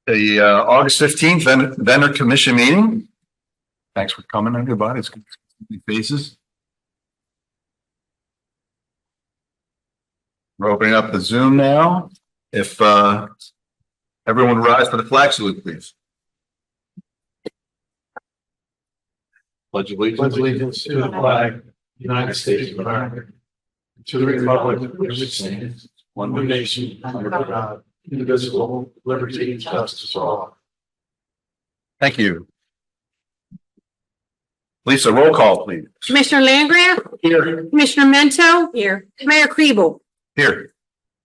The August 15th Ventnor Commission meeting. Thanks for coming, everybody. It's good to see faces. We're opening up the Zoom now. If everyone rise for the flag salute, please. Pledge Allegiance to the flag, United States of America, to the republic which stands, one nation, under God, indivisible, liberty and justice for all. Thank you. Lisa, roll call, please. Commissioner Landgraf? Here. Commissioner Mento? Here. Mayor Kribel? Here.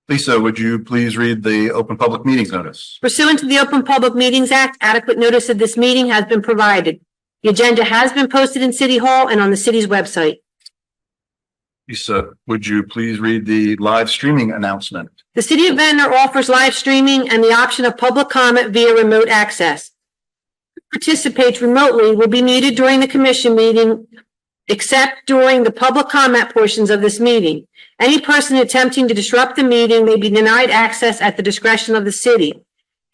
Lisa, would you please read the open public meetings notice? Pursuant to the Open Public Meetings Act, adequate notice of this meeting has been provided. The agenda has been posted in City Hall and on the city's website. Lisa, would you please read the live streaming announcement? The City of Ventnor offers live streaming and the option of public comment via remote access. Who participates remotely will be muted during the commission meeting, except during the public comment portions of this meeting. Any person attempting to disrupt the meeting may be denied access at the discretion of the city.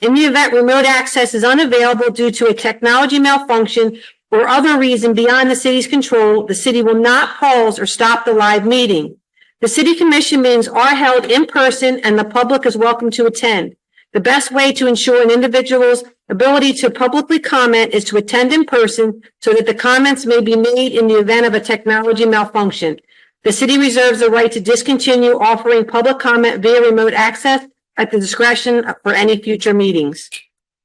In the event remote access is unavailable due to a technology malfunction or other reason beyond the city's control, the city will not pause or stop the live meeting. The city commission meetings are held in person and the public is welcome to attend. The best way to ensure an individual's ability to publicly comment is to attend in person so that the comments may be made in the event of a technology malfunction. The city reserves the right to discontinue offering public comment via remote access at the discretion for any future meetings.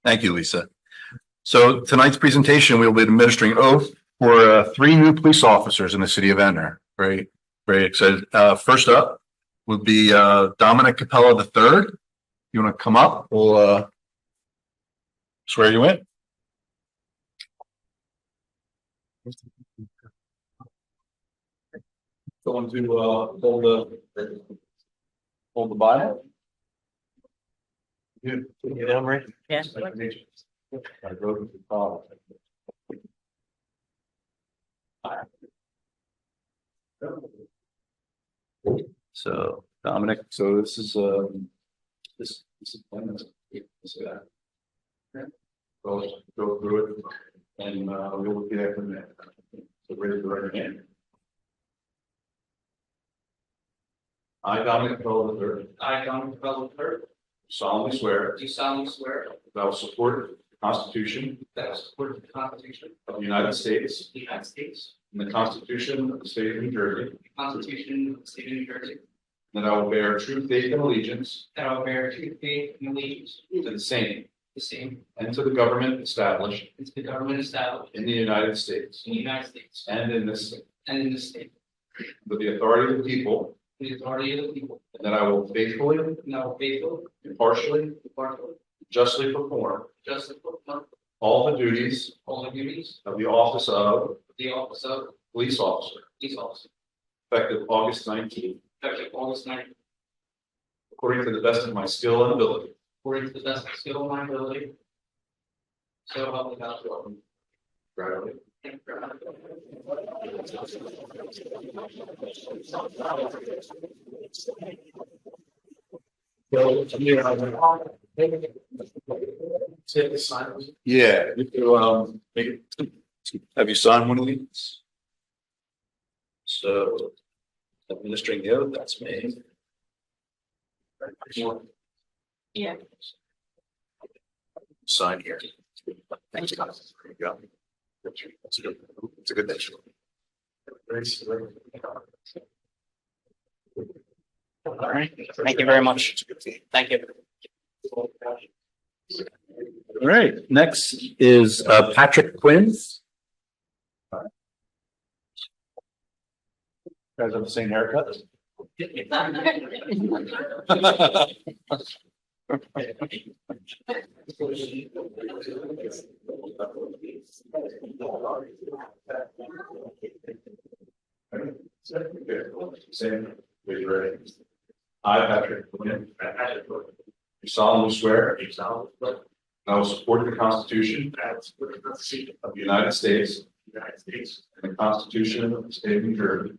Thank you, Lisa. So tonight's presentation, we'll be administering oath for 3 new police officers in the city of Ventnor. Very excited. First up would be Dominic Capella III. You want to come up? We'll swear you in. Someone to hold the Bible. You down, right? Yes. I wrote it to Paul. So Dominic, so this is this is go through it and we'll get after that. So raise the right hand. I, Dominic Capella III. I, Dominic Capella III. Solemnly swear. Do solemnly swear That I will support the Constitution that I will support the Constitution of the United States of the United States, and the Constitution of the State of New Jersey. the Constitution of the State of New Jersey, That I will bear true faith and allegiance that I will bear true faith and allegiance to the same the same and to the government established and to the government established in the United States in the United States and in this state, and in this state, with the authority of the people, with the authority of the people, and that I will faithfully, and I will faithfully, impartially, impartially, justly perform justly perform all the duties all the duties of the office of of the office of police officer, police officer, effective August 19th, effective August 9th, according to the best of my skill and ability. according to the best of skill and my ability. So help me God. Congratulations. Thank you very much. Yeah, you can, have you signed one of these? So, administering the oath, that's me. Yeah. Sign here. Thanks, guys. There you go. It's a good initial. All right. Thank you very much. Thank you. All right, next is Patrick Quinn. Guys have the same haircut? Same, raise your right hand. I, Patrick Quinn, do solemnly swear that I will support the Constitution of the United States and the Constitution of the State of New Jersey,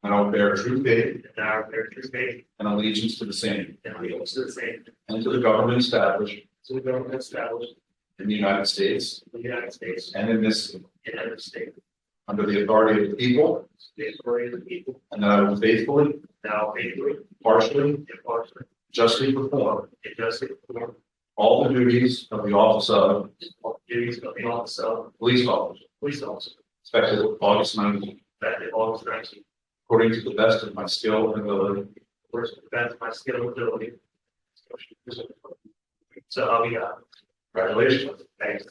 and I will bear true faith and I will bear true faith and allegiance to the same and allegiance to the same, and to the government established to the government established in the United States in the United States and in this state, and in the state, under the authority of the people, the authority of the people, and that I will faithfully, now faithfully, partially, impartially, justly perform and justly perform all the duties of the office of all the duties of the office of police officer, police officer, effective August 19th, effective August 19th, according to the best of my skill and ability. first to the best of my skill and ability. So I'll be Congratulations. Thanks.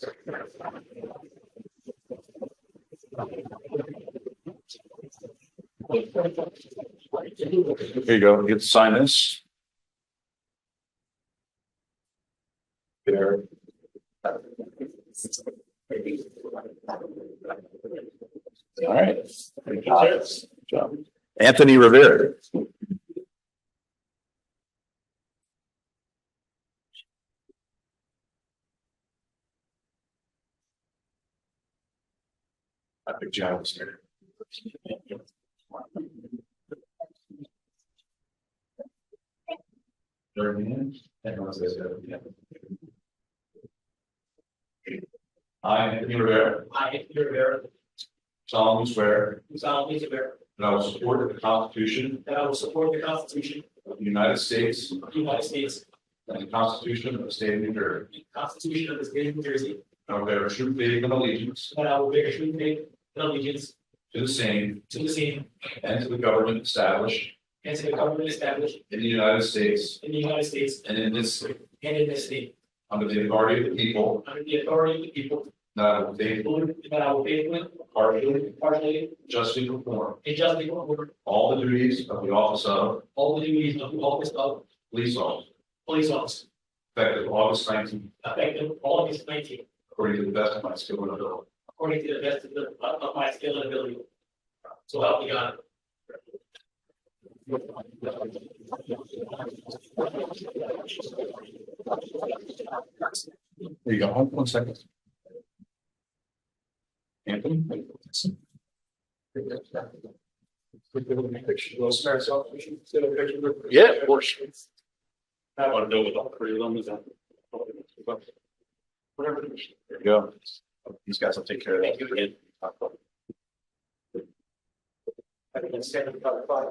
Here you go. You get to sign this. There. All right. Good job. Anthony Rivera. I think John was here. I, Anthony Rivera, I, Anthony Rivera, solemnly swear do solemnly swear that I will support the Constitution that I will support the Constitution of the United States of the United States, and the Constitution of the State of New Jersey, the Constitution of the State of New Jersey, and I will bear true faith and allegiance that I will bear true faith and allegiance to the same to the same and to the government established and to the government established in the United States in the United States and in this state, and in this state, under the authority of the people, under the authority of the people, that I will faithfully, that I will faithfully, partially, partially, justly perform and justly perform all the duties of the office of all the duties of the office of police officer, police officer, effective August 19th, effective August 19th, according to the best of my skill and ability. according to the best of my skill and ability. So help me God. There you go. Hold 1 second. Anthony? Yeah, of course. I want to know what all three of them is. Whatever. There you go. These guys will take care of that. I can stand up about five.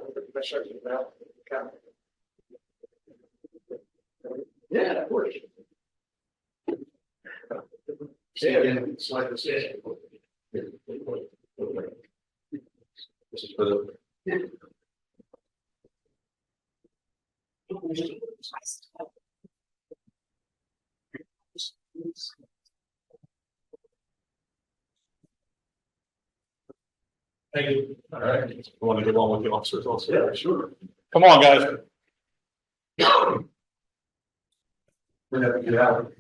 Yeah, of course. Yeah, slide the station. This is for the. Thank you. All right. We want to get on with the officers also. Yeah, sure. Come on, guys. We're gonna have to get out.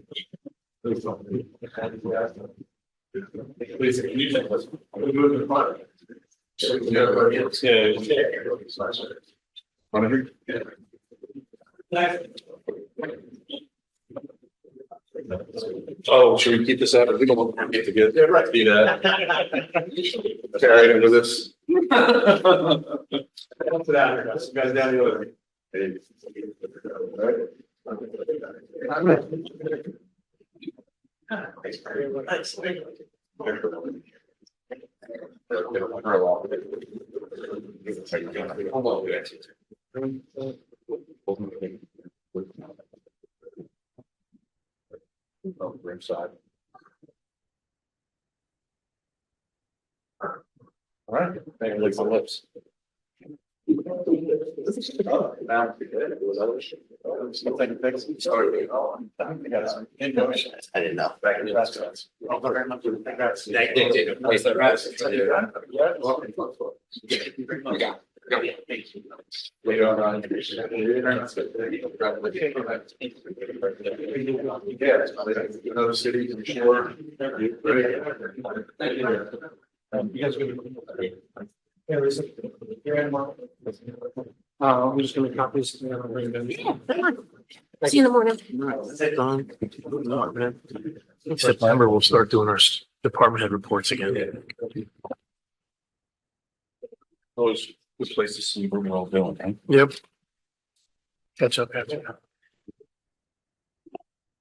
Please, can you take this? We'll move to the front. Oh, should we keep this out? We don't want to get to get. Yeah, right. Do that. Carry it into this. What's it out here, guys? You guys down the other way. Nice. Ringside. All right, make it lick some lips. I didn't know. Later on. Another city, I'm sure. You guys I'm just gonna copy this. Yeah, come on. See you in the morning. In September, we'll start doing our department head reports again. Those Good place to see where we're all going, right? Yep. Catch up after that.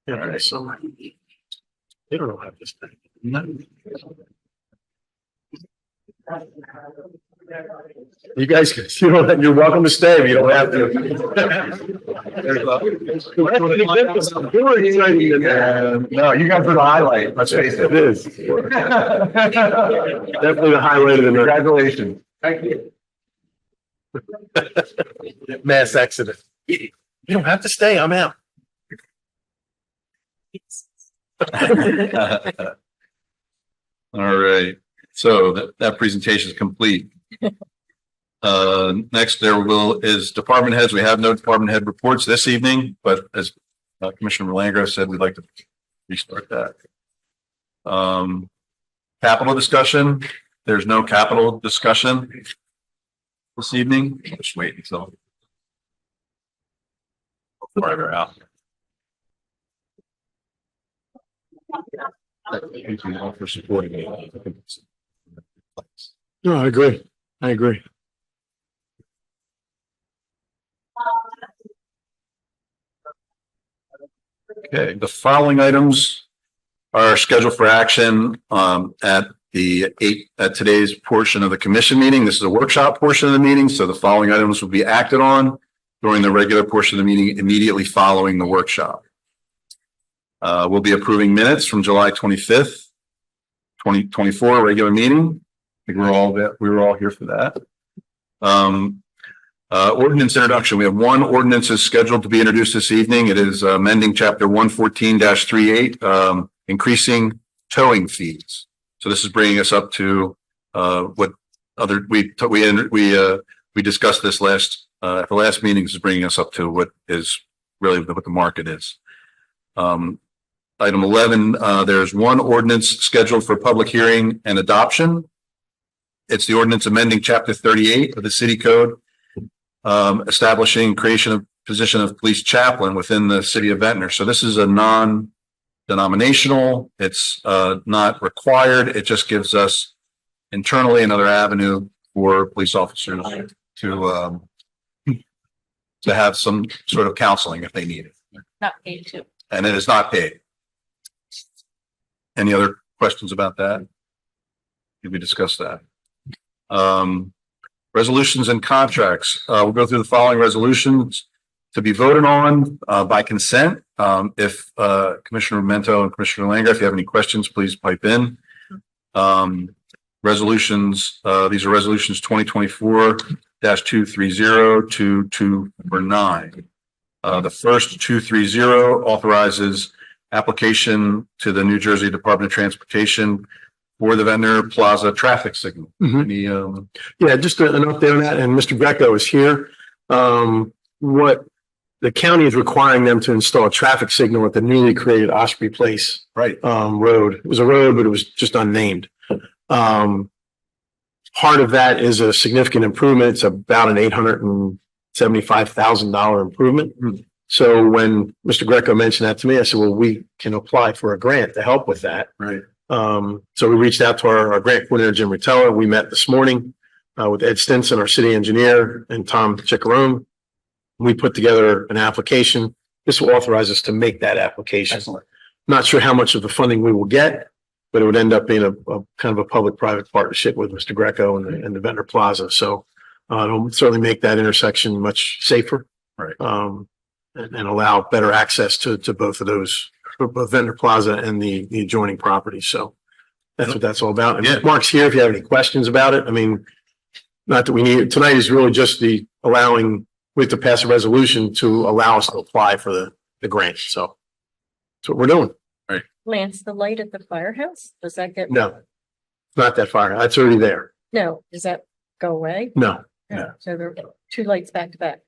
Yeah, All right. so they don't know how this thing. You guys, you're welcome to stay, but you don't have to. No, you guys are the highlight, let's face it. It is. Definitely the highlight of the night. Congratulations. Thank you. Mass accident. You don't have to stay, I'm out. All right, so that presentation is complete. Next is department heads. We have no department head reports this evening, but as Commissioner Langro said, we'd like to restart that. Capital discussion. There's no capital discussion this evening. Just wait until farther out. Thank you all for supporting me. No, I agree. I agree. Okay, the following items are scheduled for action at today's portion of the commission meeting. This is a workshop portion of the meeting, so the following items will be acted on during the regular portion of the meeting immediately following the workshop. We'll be approving minutes from July 25th, 2024 regular meeting. I think we were all here for that. Ordinance introduction. We have one ordinance is scheduled to be introduced this evening. It is amending chapter 114-38, increasing towing fees. So this is bringing us up to what other we discussed this at the last meeting. This is bringing us up to what is really what the market is. Item 11, there's one ordinance scheduled for public hearing and adoption. It's the ordinance amending chapter 38 of the city code, establishing creation of position of police chaplain within the city of Ventnor. So this is a non-denominational. It's not required. It just gives us internally another avenue for police officers to have some sort of counseling if they need it. Not paid to. And it is not paid. Any other questions about that? Did we discuss that? Resolutions and contracts. We'll go through the following resolutions to be voted on by consent. If Commissioner Mento and Commissioner Langer, if you have any questions, please pipe in. Resolutions. These are resolutions 2024-230 to 249. The first 230 authorizes application to the New Jersey Department of Transportation for the Ventnor Plaza traffic signal. Any, Yeah, just an update on that. And Mr. Greco is here. What the county is requiring them to install a traffic signal at the newly created Osprey Place right. road. It was a road, but it was just unnamed. Part of that is a significant improvement. It's about an $875,000 improvement. So when Mr. Greco mentioned that to me, I said, well, we can apply for a grant to help with that. Right. So we reached out to our grant coordinator, Jim Rotella. We met this morning with Ed Stinson, our city engineer, and Tom Chickarone. We put together an application. This will authorize us to make that application. Excellent. Not sure how much of the funding we will get, but it would end up being a kind of a public-private partnership with Mr. Greco and the Ventnor Plaza. So it'll certainly make that intersection much safer. Right. And allow better access to both of those, both Ventnor Plaza and the adjoining properties. So that's what that's all about. And Yeah. Mark's here if you have any questions about it. I mean, not that we need it. Tonight is really just we have to pass a resolution to allow us to apply for the grant. So that's what we're doing. Lance, the light at the firehouse, does that get? No, it's not that far. That's already there. No, does that go away? No, No. So there are two lights back to back.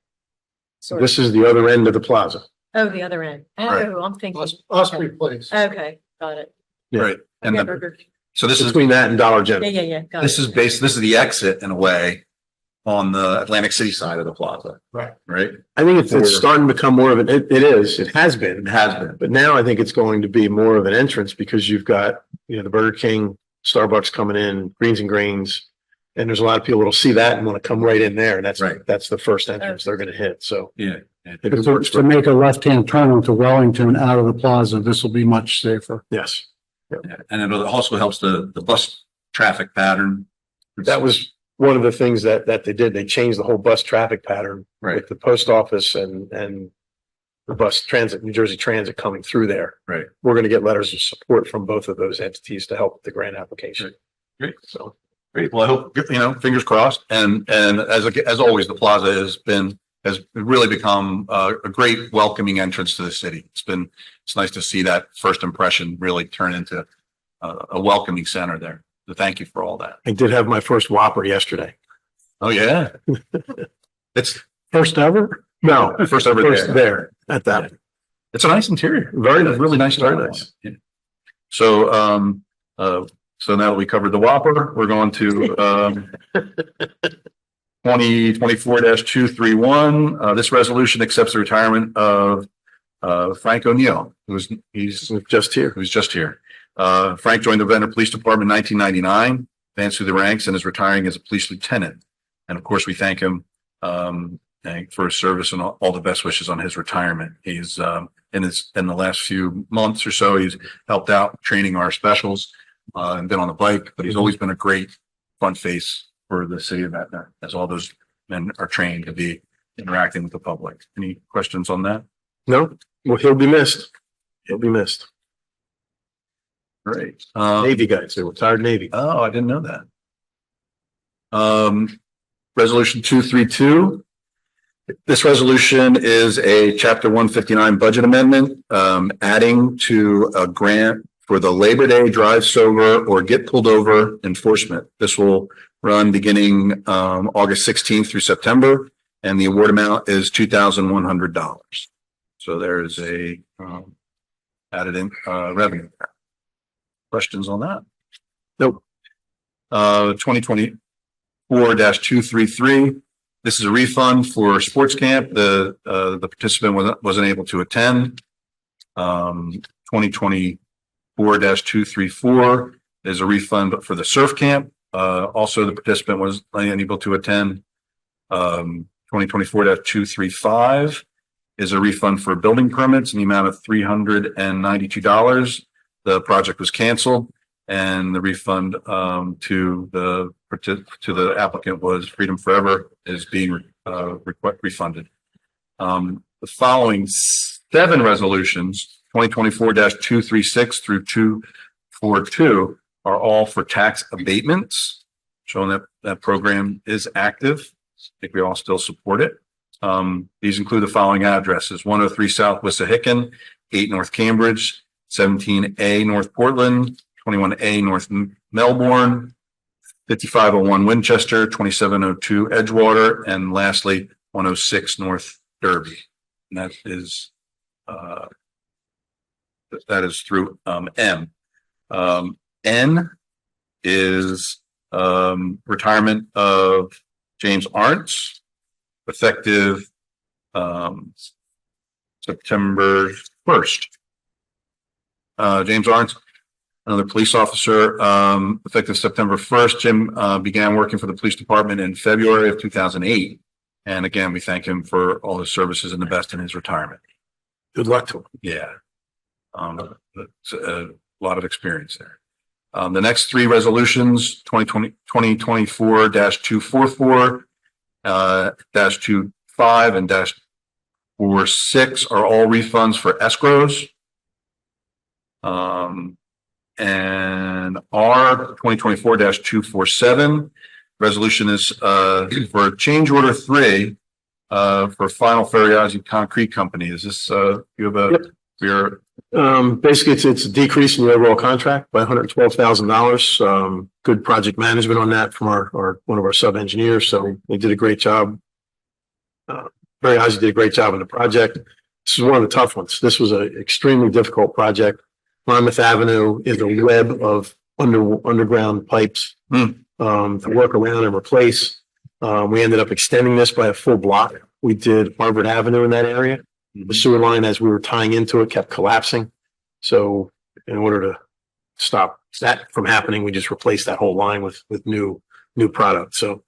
Sort of. this is the other end of the plaza. Oh, the other end. Right. Oh, I'm thinking. Osprey Place. Okay, got it. Yeah. Right. And Okay, the, Burger King. so this is Between that and Dollar General. Yeah, got this it. is the exit in a way on the Atlantic City side of the plaza. Right. Right. I think it's starting to become more of it is. It has been. It has been. But now I think it's going to be more of an entrance because you've got, the Burger King, Starbucks coming in, Greens and Grains, And there's a lot of people that'll see that and want to come right in there. And Right. that's the first entrance they're going to hit. So. Yeah. To make a left-hand turn onto Wellington out of the plaza, this will be much safer. Yes, Yeah, and it also helps the bus traffic pattern. that was one of the things that they did. They changed the whole bus traffic pattern Right. with the post office and the bus transit, New Jersey Transit coming through there. Right. We're going to get letters of support from both of those entities to help with the grant application. Great. So. Great. Well, I hope, fingers crossed. And as always, the plaza has really become a great welcoming entrance to the city. It's nice to see that first impression really turn into a welcoming center there. So thank you for all that. I did have my first Whopper yesterday. Oh, yeah. It's First ever? No, first ever there at that. It's a nice interior. Very nice. Really nice. Very style. nice. Yeah. So, so now that we covered the Whopper, we're going to, 2024-231. This resolution accepts the retirement of, Frank O'Neill, he's Just here. just here. Frank joined the Ventnor Police Department in 1999, advanced through the ranks and is retiring as a police lieutenant. And of course, we thank him, for his service and all the best wishes on his retirement. He's, in the last few months or so, he's helped out training our specials, and been on the bike, but he's always been a great front face for the city of Ventnor, as all those men are trained to be interacting with the public. Any questions on that? No, well, he'll be missed. He'll be missed. Great. Navy guys, they retired Navy. Oh, I didn't know that. Resolution 232. This resolution is a chapter 159 budget amendment, adding to a grant for the Labor Day drive sober or get pulled over enforcement. This will run beginning, August 16th through September, and the award amount is $2,100. So there is a, added in, revenue there. Questions on that? Nope. 2024-233. This is a refund for sports camp. The participant wasn't able to attend. 2024-234 is a refund for the surf camp. Also, the participant was unable to attend. 2024-235 is a refund for building permits in the amount of $392. The project was canceled, and the refund to the applicant was Freedom Forever is being refunded. The following 7 resolutions, 2024-236 through 242, are all for tax abatements, showing that program is active. I think we all still support it. These include the following addresses: 103 South Wissahickon, 8 North Cambridge, 17A North Portland, 21A North Melbourne, 5501 Winchester, 2702 Edgewater, and lastly, 106 North Derby. And that is through M. N is retirement of James Arntz, effective September 1st. James Arntz, another police officer, effective September 1st. Jim began working for the police department in February of 2008. And again, we thank him for all his services and the best in his retirement. Good luck to him. Yeah. It's a lot of experience there. The next 3 resolutions, 2024-244, -25 and -46 are all refunds for escrows. And our 2024-247 resolution is for change order 3 for Final Ferriazzi Concrete Company. Is this you have a your Basically, it's a decrease in the overall contract by $112,000. Good project management on that from our one of our sub engineers. So they did a great job. Ferriazzi did a great job on the project. This is one of the tough ones. This was an extremely difficult project. Monmouth Avenue is a web of underground pipes to work around and replace. We ended up extending this by a full block. We did Harvard Avenue in that area. The sewer line, as we were tying into it, kept collapsing. So in order to stop that from happening, we just replaced that whole line with new new product. So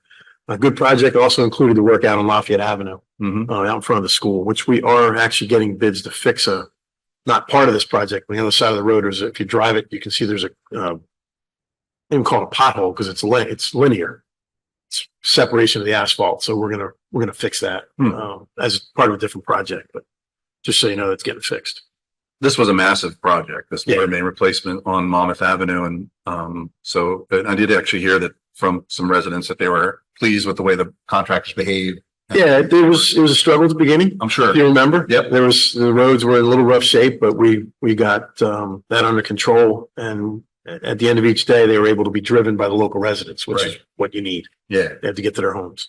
a good project. Also included the work out on Lafayette Avenue, Mhm. out in front of the school, which we are actually getting bids to fix not part of this project. On the other side of the road is, if you drive it, you can see there's a, even call it a pothole because it's linear. It's separation of the asphalt. So we're going to fix that, as part of a different project, but just so you know, it's getting fixed. This was a massive project, this Yeah. water main replacement on Monmouth Avenue. And so but I did actually hear that from some residents that they were pleased with the way the contractors behaved. Yeah, it was a struggle at the beginning. I'm sure. If you remember. Yep. The roads were in a little rough shape, but we got, that under control. And at the end of each day, they were able to be driven by the local residents, which is Right. what you need. Yeah, They have to get to their homes.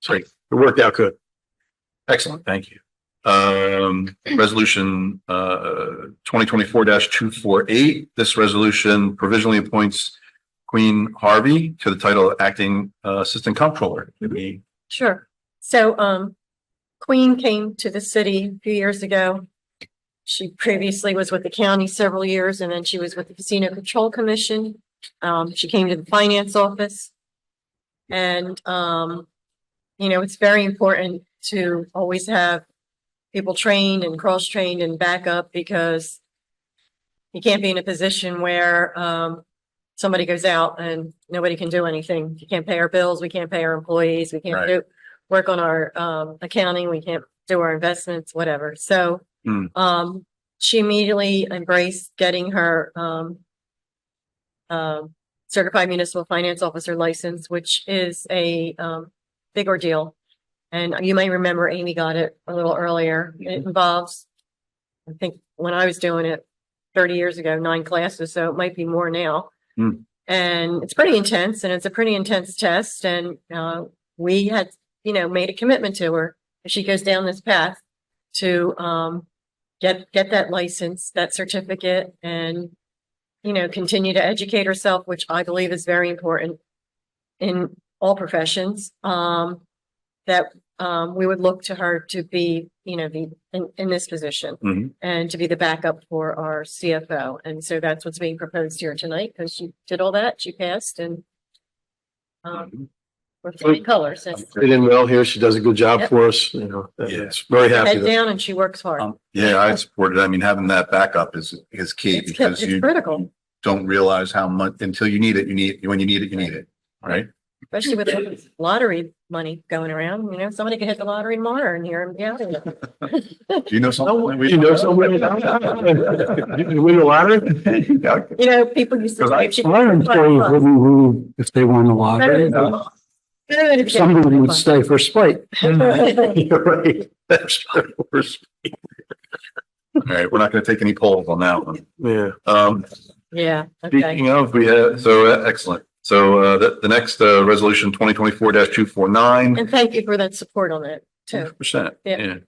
So Great. it worked out good. excellent. Thank you. Resolution, 2024-248. This resolution provisionally appoints Queen Harvey to the title of acting assistant comptroller. Maybe- Sure. So, Queen came to the city a few years ago. She previously was with the county several years, and then she was with the Casino Control Commission. She came to the finance office. And, it's very important to always have people trained and cross-trained and backup, because you can't be in a position where, somebody goes out and nobody can do anything. You can't pay our bills, we can't pay our employees, we can't Right. do work on our accounting, we can't do our investments, whatever. So she immediately embraced getting her certified municipal finance officer license, which is a big ordeal. And you may remember Amy got it a little earlier. It involves, I think when I was doing it 30 years ago, 9 classes, so it might be more now. And it's pretty intense, and it's a pretty intense test. And we had, made a commitment to her if she goes down this path to get that license, that certificate, and continue to educate herself, which I believe is very important in all professions. That we would look to her to be, be in this position Mhm. and to be the backup for our CFO. And so that's what's being proposed here tonight, because she did all that, she passed, and we're flying colors. And Fit in well here. She does a good job Yep. for us, it's very happy. head down, and she works hard. Yeah, I support it. I mean, having that backup is key It's because it's you critical, don't realize how much until you need it. When you need it, you need it. Right? especially with all this lottery money going around. Somebody could hit the lottery tomorrow and here and be out of it. Do you know something? You know someone? You win the lottery? People used to. Because say if she could Our hit employees 5 wouldn't move if they won the lottery. bucks, better than if she- Somebody would stay for spite. You're right. That's worse. All right, we're not going to take any polls on that one. Yeah. Yeah, okay. Speaking of, we have excellent. So the next resolution 2024-249. And thank you for that support on that too. 100%. Yeah.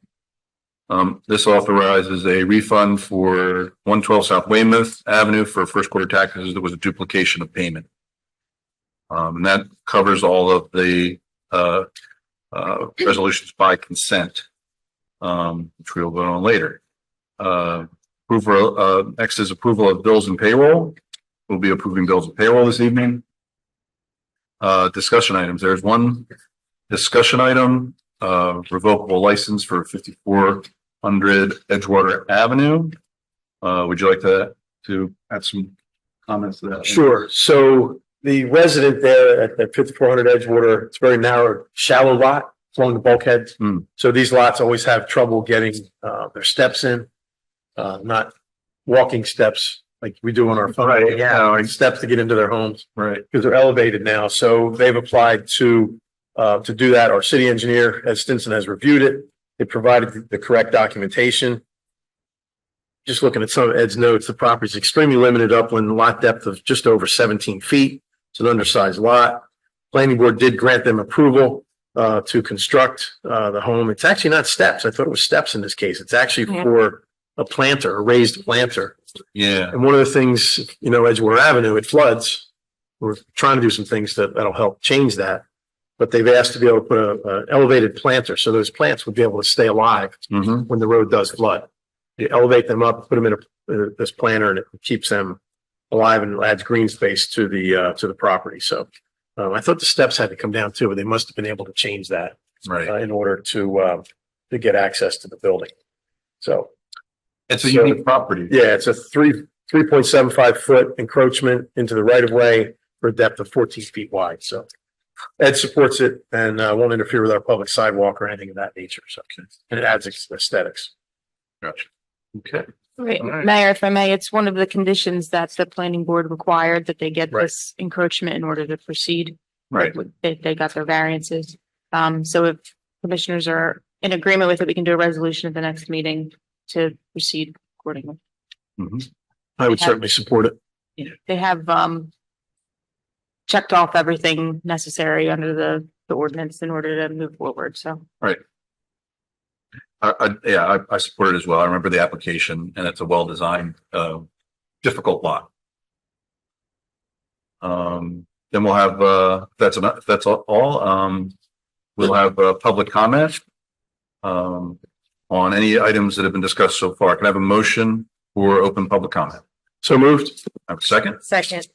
Yeah. This authorizes a refund for 112 South Weymouth Avenue for first quarter taxes. There was a duplication of payment. And that covers all of the resolutions by consent, which we'll vote on later. Next is approval of bills and payroll. We'll be approving bills and payroll this evening. Discussion items. There's one discussion item, revocable license for 5400 Edgewater Avenue. Would you like to add some comments to that? Sure. So the resident there at 5400 Edgewater, it's a very narrow, shallow lot along the bulkheads. So these lots always have trouble getting their steps in, not walking steps like we do on our phone. Right, yeah. Like steps to get into their homes Right. because they're elevated now. So they've applied to do that. Our city engineer, Ed Stinson, has reviewed it. They provided the correct documentation. Just looking at some of Ed's notes, the property is extremely limited upland, lot depth of just over 17 feet. It's an undersized lot. Planning board did grant them approval to construct the home. It's actually not steps. I thought it was steps in this case. It's actually for a planter, a raised planter. Yeah. And one of the things, Edgewater Avenue, it floods. We're trying to do some things that'll help change that. But they've asked to be able to put an elevated planter, so those plants would be able to stay alive Mhm. when the road does flood. You elevate them up, put them in this planter, and it keeps them alive and adds green space to the property. So I thought the steps had to come down too, but they must have been able to change that Right. in order to get access to the building. So, It's a unique property. yeah, it's a 3.75 foot encroachment into the right of way for a depth of 14 feet wide. So Ed supports it and won't interfere with our public sidewalk or anything of that nature. So, and it adds aesthetics. Gotcha. Okay. Right, All right. Mayor, if I may, it's one of the conditions that the planning board required that they get Right. this encroachment in order to proceed. Right. They got their variances. So if commissioners are in agreement with it, we can do a resolution at the next meeting to proceed accordingly. Mhm. I would certainly support it. They have, checked off everything necessary under the ordinance in order to move forward, so. I support it as well. I remember the application and it's a well-designed, difficult lot. Then we'll have, if that's all, we'll have public comment on any items that have been discussed so far. Can I have a motion for open public comment? So moved? Have a second? Second,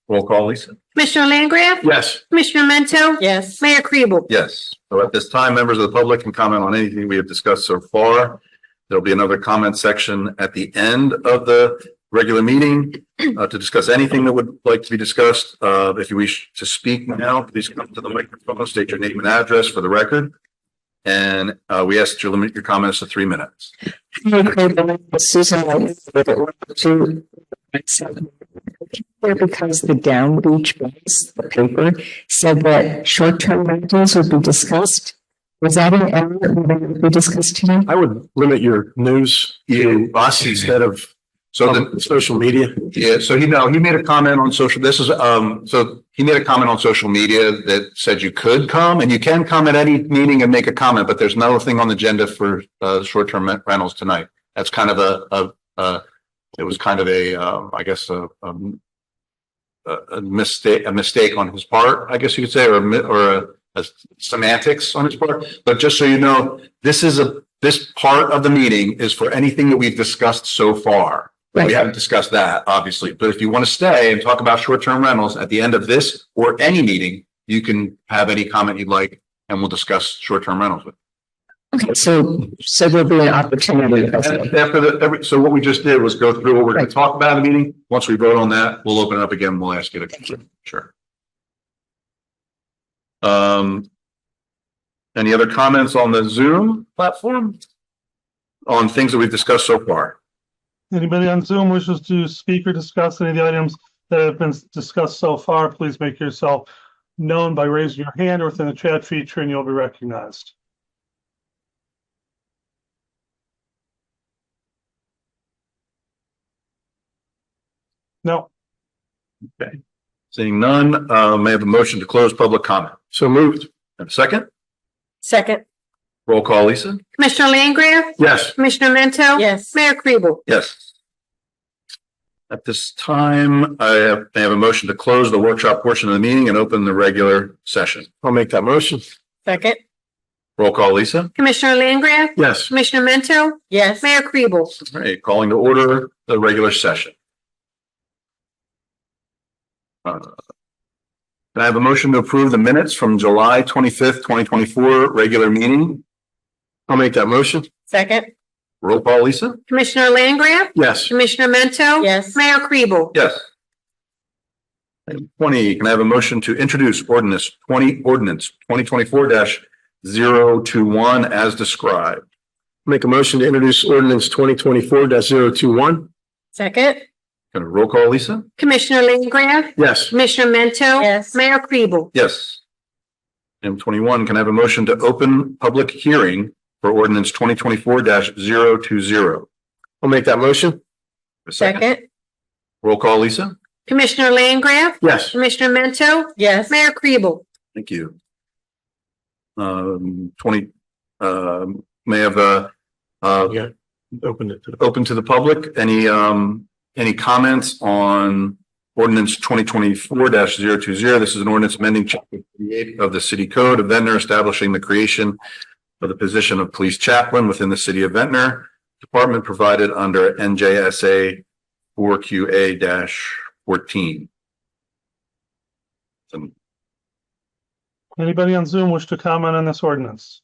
Roll call, Lisa? Commissioner Langgraf? Yes. Commissioner Mento? yes. Mayor Kribel? Yes. So at this time, members of the public can comment on anything we have discussed so far. There'll be another comment section at the end of the regular meeting to discuss anything that would like to be discussed. If you wish to speak now, please come to the microphone, state your name and address for the record. And we ask that you limit your comments to 3 minutes. Susan, because the downreach was the paper said that short-term rentals would be discussed. Was that an error that would be discussed tonight? I would limit your news to us instead of social media. Yeah, so he made a comment on social, so he made a comment on social media that said you could come and you can come at any meeting and make a comment, but there's nothing on the agenda for short-term rentals tonight. That's kind of it was kind of I guess a mistake on his part, I guess you could say, or a semantics on his part. But just so you know, this part of the meeting is for anything that we've discussed so far. We Right. haven't discussed that, obviously, but if you want to stay and talk about short-term rentals at the end of this or any meeting, you can have any comment you'd like and we'll discuss short-term rentals with. Okay, so there'll be an opportunity. So what we just did was go through what we're going to talk about in the meeting. Once we vote on that, we'll open it up again. We'll ask you to. Sure. Any other comments on the Zoom platform? On things that we've discussed so far? Anybody on Zoom wishes to speak or discuss any of the items that have been discussed so far, please make yourself known by raising your hand or within the chat feature and you'll be recognized. No. Okay. Seeing none, may I have a motion to close public comment? So moved? Have a second? Second, Roll call, Lisa? Commissioner Langgraf? Yes. Commissioner Mento? yes. Mayor Kribel? Yes. At this time, may I have a motion to close the workshop portion of the meeting and open the regular session. I'll make that motion. Second, Roll call, Lisa? Commissioner Langgraf? Yes. Commissioner Mento? yes. Mayor Kribel? All right, calling to order the regular session. Can I have a motion to approve the minutes from July 25th, 2024 regular meeting? I'll make that motion. Second, Roll call, Lisa? Commissioner Langgraf? Yes. Commissioner Mento? yes. Mayor Kribel? Yes. Item 20, can I have a motion to introduce ordinance 2024-021 as described? Make a motion to introduce ordinance 2024-021. Second, Can I roll call, Lisa? Commissioner Langgraf? Yes. Commissioner Mento? yes. Mayor Kribel? Yes. Item 21, can I have a motion to open public hearing for ordinance 2024-020? I'll make that motion. A Second, Roll call, Lisa? Commissioner Langgraf? Yes. Commissioner Mento? yes. Mayor Kribel? Thank you. 20, may I have Yeah. Open it to the. open to the public. Any comments on ordinance 2024-020? This is an ordinance amending chapter 38 of the city code of Ventnor, establishing the creation of the position of police chaplain within the city of Ventnor. Department provided under NJSA 4QA-14. Anybody on Zoom wish to comment on this ordinance?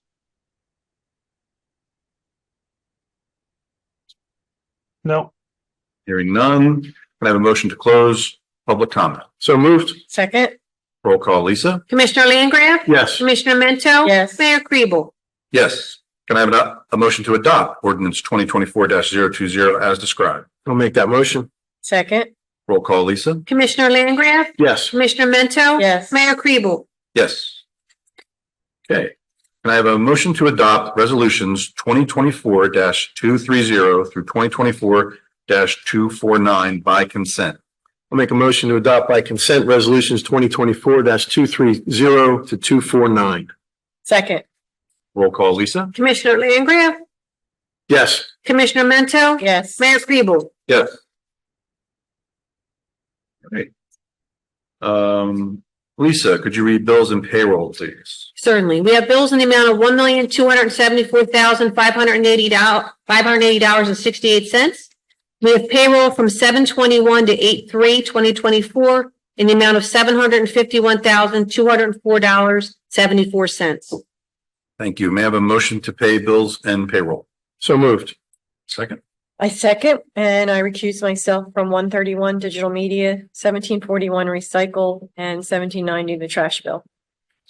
No. Hearing none, can I have a motion to close public comment? So moved? Second, Roll call, Lisa? Commissioner Langgraf? Yes. Commissioner Mento? yes. Mayor Kribel? Yes. Can I have a motion to adopt ordinance 2024-020 as described? I'll make that motion. Second, Roll call, Lisa? Commissioner Langgraf? Yes. Commissioner Mento? yes. Mayor Kribel? Yes. Okay. Can I have a motion to adopt resolutions 2024-230 through 2024-249 by consent? I'll make a motion to adopt by consent resolutions 2024-230 to 249. Second, Roll call, Lisa? Commissioner Langgraf? Yes. Commissioner Mento? yes. Mayor Kribel? Yes. Right. Lisa, could you read bills and payroll, please? Certainly. We have bills in the amount of $1,274,580.68. We have payroll from 7/21 to 8/3/2024 in the amount of $751,204.74. Thank you. May I have a motion to pay bills and payroll? So moved. Second. I second, and I recuse myself from 131 digital media, 1741 recycle, and 1790 the trash bill.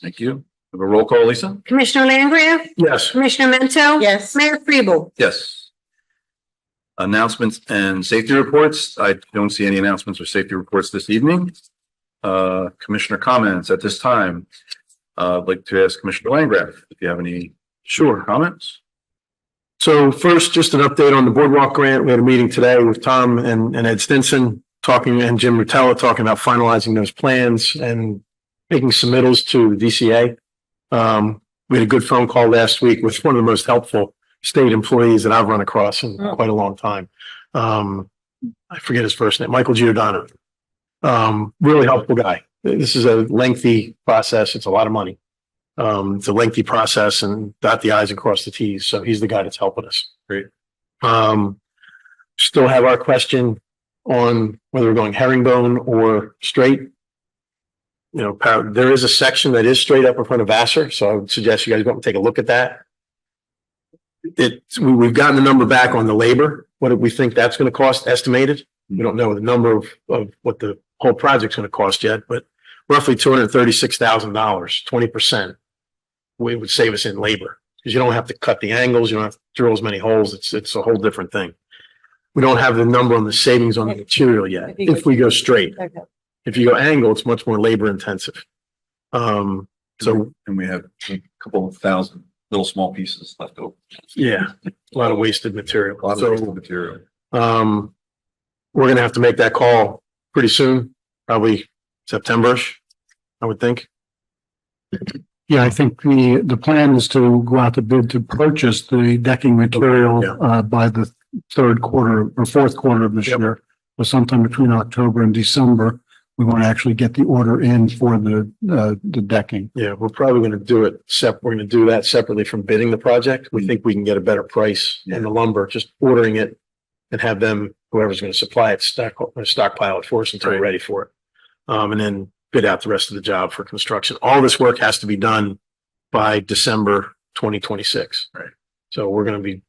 Thank you. Have a roll call, Lisa? Commissioner Langgraf? Yes. Commissioner Mento? Yes. Mayor Kribel? Yes. Announcements and safety reports. I don't see any announcements or safety reports this evening. Commissioner comments at this time. I'd like to ask Commissioner Langgraf if you have any comments. So first, just an update on the boardwalk grant. We had a meeting today with Tom and Ed Stinson and Jim Rutella talking about finalizing those plans and making submittals to DCA. We had a good phone call last week with one of the most helpful state employees that I've run across in quite a long time. I forget his first name, Michael Giordano. Really helpful guy. This is a lengthy process. It's a lot of money. It's a lengthy process and dot the i's and cross the t's. So he's the guy that's helping us. Great. Still have our question on whether we're going herringbone or straight. You know, there is a section that is straight up in front of Vassar. So I would suggest you guys go up and take a look at that. We've gotten the number back on the labor. What do we think that's going to cost estimated? We don't know the number of what the whole project's going to cost yet, but roughly $236,000, 20%. We would save us in labor because you don't have to cut the angles. You don't have to drill as many holes. It's a whole different thing. We don't have the number on the savings on the material yet. If we go straight, Okay. if you go angle, it's much more labor intensive. So And we have a couple of thousand little small pieces left over. yeah, a lot of wasted material. A lot So, of material. we're going to have to make that call pretty soon, probably September-ish, I would think. Yeah, I think the plan is to go out to bid to purchase the decking material by the third quarter or fourth quarter of this Yep. year. So sometime between October and December, we want to actually get the order in for the decking. Yeah, we're probably going to do it we're going to do that separately from bidding the project. We think we can get a better price on the lumber, just ordering it and have them, whoever's going to supply it, stockpile it for us until we're ready for it. And then bid out the rest of the job for construction. All this work has to be done by December 2026. Right. So we're going to be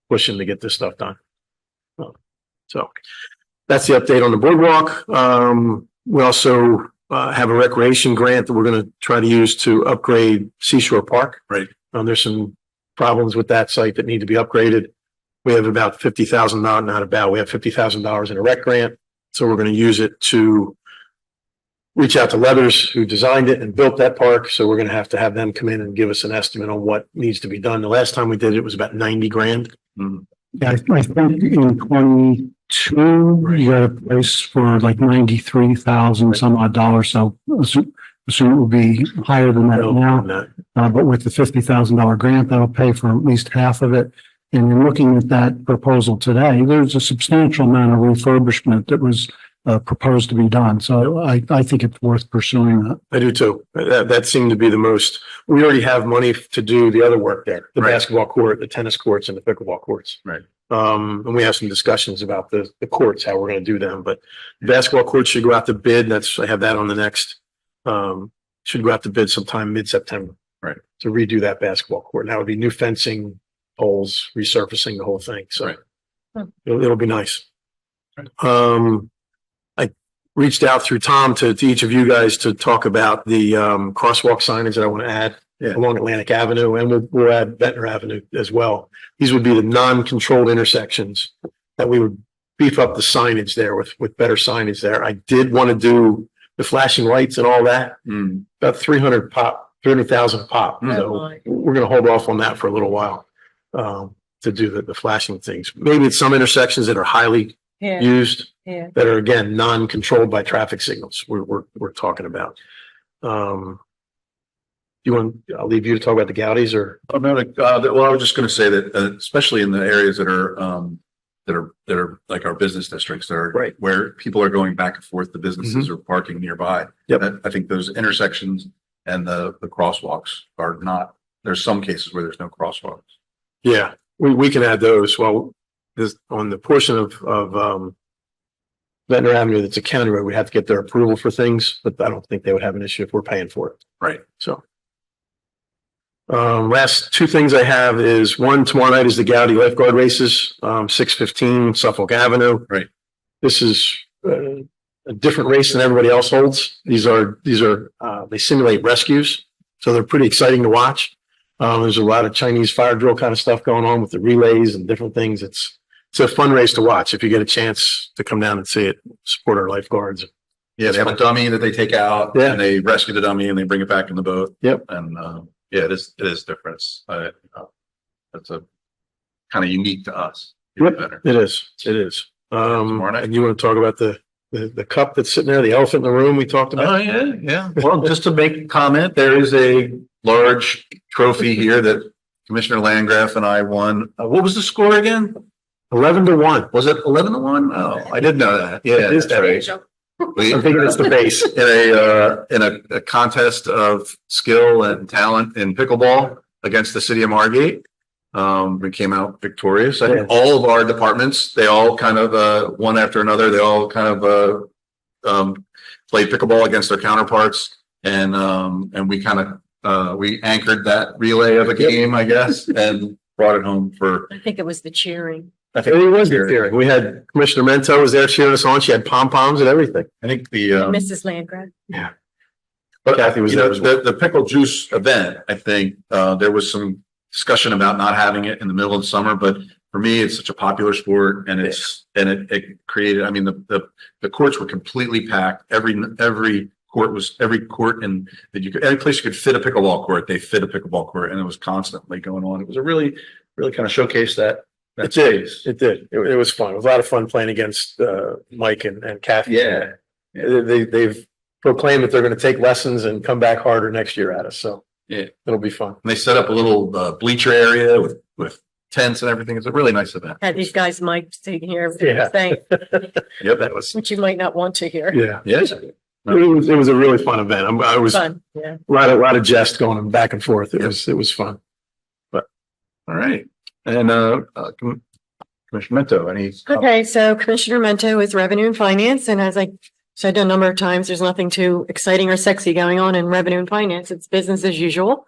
pushing to get this stuff done. So that's the update on the boardwalk. We also have a recreation grant that we're going to try to use to upgrade Seashore Park. Right. There's some problems with that site that need to be upgraded. We have about $50,000, we have $50,000 in a rec grant. So we're going to use it to reach out to Leathers, who designed it and built that park. So we're going to have them come in and give us an estimate on what needs to be done. The last time we did it was about 90 grand. Yeah, I think in 22, you got a price for like 93,000 some odd dollars. So assume it will be higher than that now. But with the $50,000 grant, that'll pay for at least half of it. And in looking at that proposal today, there's a substantial amount of refurbishment that was proposed to be done. So I think it's worth pursuing that. I do too. That seemed to be the most, we already have money to do the other work there, the basketball court, the tennis courts and the pickleball courts. Right. And we have some discussions about the courts, how we're going to do them, but the basketball courts should go out to bid. I have that on the next should go out to bid sometime mid-September. Right. To redo that basketball court. And that would be new fencing, poles, resurfacing the whole thing. So Right. it'll be nice. Right. I reached out through Tom to each of you guys to talk about the crosswalk signage that I want to add along Atlantic Avenue, and we'll add Ventnor Avenue as well. These would be the non-controlled intersections that we would beef up the signage there with better signage there. I did want to do the flashing lights and all that, about 300,000 pop. So we're going to hold off on that for a little while to do the flashing things. Maybe at some intersections that are highly used, that are again non-controlled by traffic signals. We're talking about. I'll leave you to talk about the Gaudis or. Oh, no, well, I was just going to say that, especially in the areas that are like our business districts, that are Right. where people are going back and forth, the businesses are parking nearby. Yep. I think those intersections and the crosswalks are not, there's some cases where there's no crosswalks. Yeah, we can add those. Well, this on the portion of Ventnor Avenue that's a county road, we have to get their approval for things, but I don't think they would have an issue if we're paying for it. Right. So. Last two things I have is one, tomorrow night is the Gaudi lifeguard races, 6:15 Suffolk Avenue. Right. This is a different race than everybody else holds. These are they simulate rescues, so they're pretty exciting to watch. There's a lot of Chinese fire drill kind of stuff going on with the relays and different things. It's a fun race to watch if you get a chance to come down and see it. Support our lifeguards. Yeah, they have a dummy that they take out and they rescue the dummy and they bring it back in the boat. Yep. And yeah, it is different. It's a kind of unique to us. Yep, it is. Tomorrow night. And you want to talk about the cup that's sitting there, the elephant in the room we talked about? Oh, yeah. Well, just to make a comment, there is a large trophy here that Commissioner Landgraf and I won. What was the score again? 11-1. Was it 11-1? Oh, I didn't know that. Yeah, It is that's right. I'm thinking it's the base. In a contest of skill and talent in pickleball against the city of Margate. We came out victorious. I think all of our departments, they all kind of one after another, they all kind of played pickleball against their counterparts, and we kind of we anchored that relay of a game, I guess, and brought it home for. I think it was the cheering. I think It was the theory. We had Commissioner Mento was there cheering us on. She had pom-poms and everything. I think the Mrs. Landgraf. but Kathy was you there know as well. the pickle juice event. I think there was some discussion about not having it in the middle of the summer, but for me, it's such a popular sport, and it created. I mean, the courts were completely packed. Every court and that you could, any place you could fit a pickleball court, they fit a pickleball court, and it was constantly going on. It was a really kind of showcase that. It did. It was fun. It was a lot of fun playing against Mike and Kathy. Yeah. They've proclaimed that they're going to take lessons and come back harder next year at us. So Yeah. it'll be fun. And they set up a little bleacher area with tents and everything. It's a really nice event. Had these guys mics to hear Yeah. everything, Yep, that was. which you might not want to hear. Yeah. Yes. It was a really fun event. I was Fun, yeah. a lot of jest going back and forth. It was fun. All right. And Commissioner Mento, any? Okay, so Commissioner Mento is Revenue and Finance, and as I said a number of times, there's nothing too exciting or sexy going on in Revenue and Finance. It's business as usual.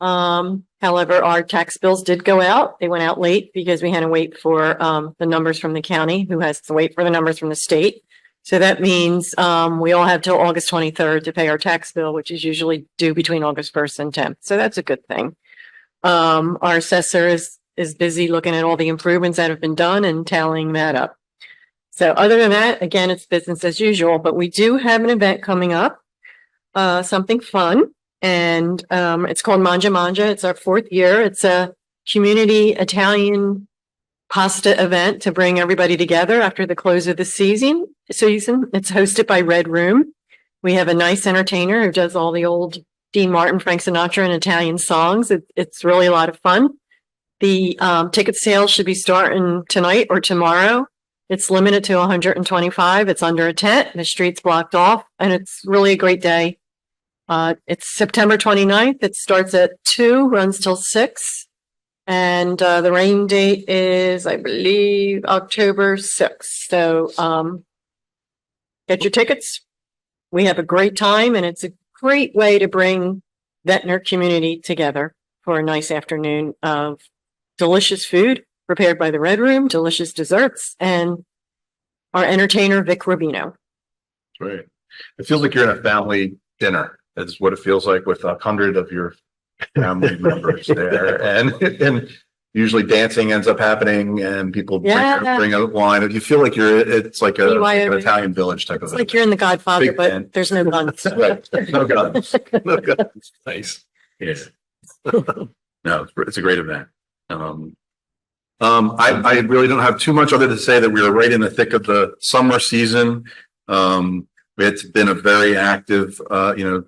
However, our tax bills did go out. They went out late because we had to wait for the numbers from the county, who has to wait for the numbers from the state. So that means we all have till August 23rd to pay our tax bill, which is usually due between August 1st and 10th. So that's a good thing. Our assessor is busy looking at all the improvements that have been done and tallying that up. So other than that, again, it's business as usual, but we do have an event coming up, something fun, and it's called Mangia Mangia. It's our 4th year. It's a community Italian pasta event to bring everybody together after the close of the season. It's hosted by Red Room. We have a nice entertainer who does all the old Dean Martin, Frank Sinatra, and Italian songs. It's really a lot of fun. The ticket sales should be starting tonight or tomorrow. It's limited to 125. It's under a tent. The street's blocked off, and it's really a great day. It's September 29th. It starts at 2, runs till 6. And the rain date is, I believe, October 6th. So get your tickets. We have a great time, and it's a great way to bring Ventnor community together for a nice afternoon of delicious food prepared by the Red Room, delicious desserts, and our entertainer, Vic Rubino. Right. It feels like you're in a family dinner. That's what it feels like with 100 of your family members there. And usually dancing ends up happening and people Yeah. bring out wine. You feel like it's like an BYOB. Italian village type of It's thing. like you're in The Godfather, Big but tent. there's no guns. Right. No guns. No guns. Nice. Yes. No, it's a great event. I really don't have too much other to say that we are right in the thick of the summer season. It's been a very active,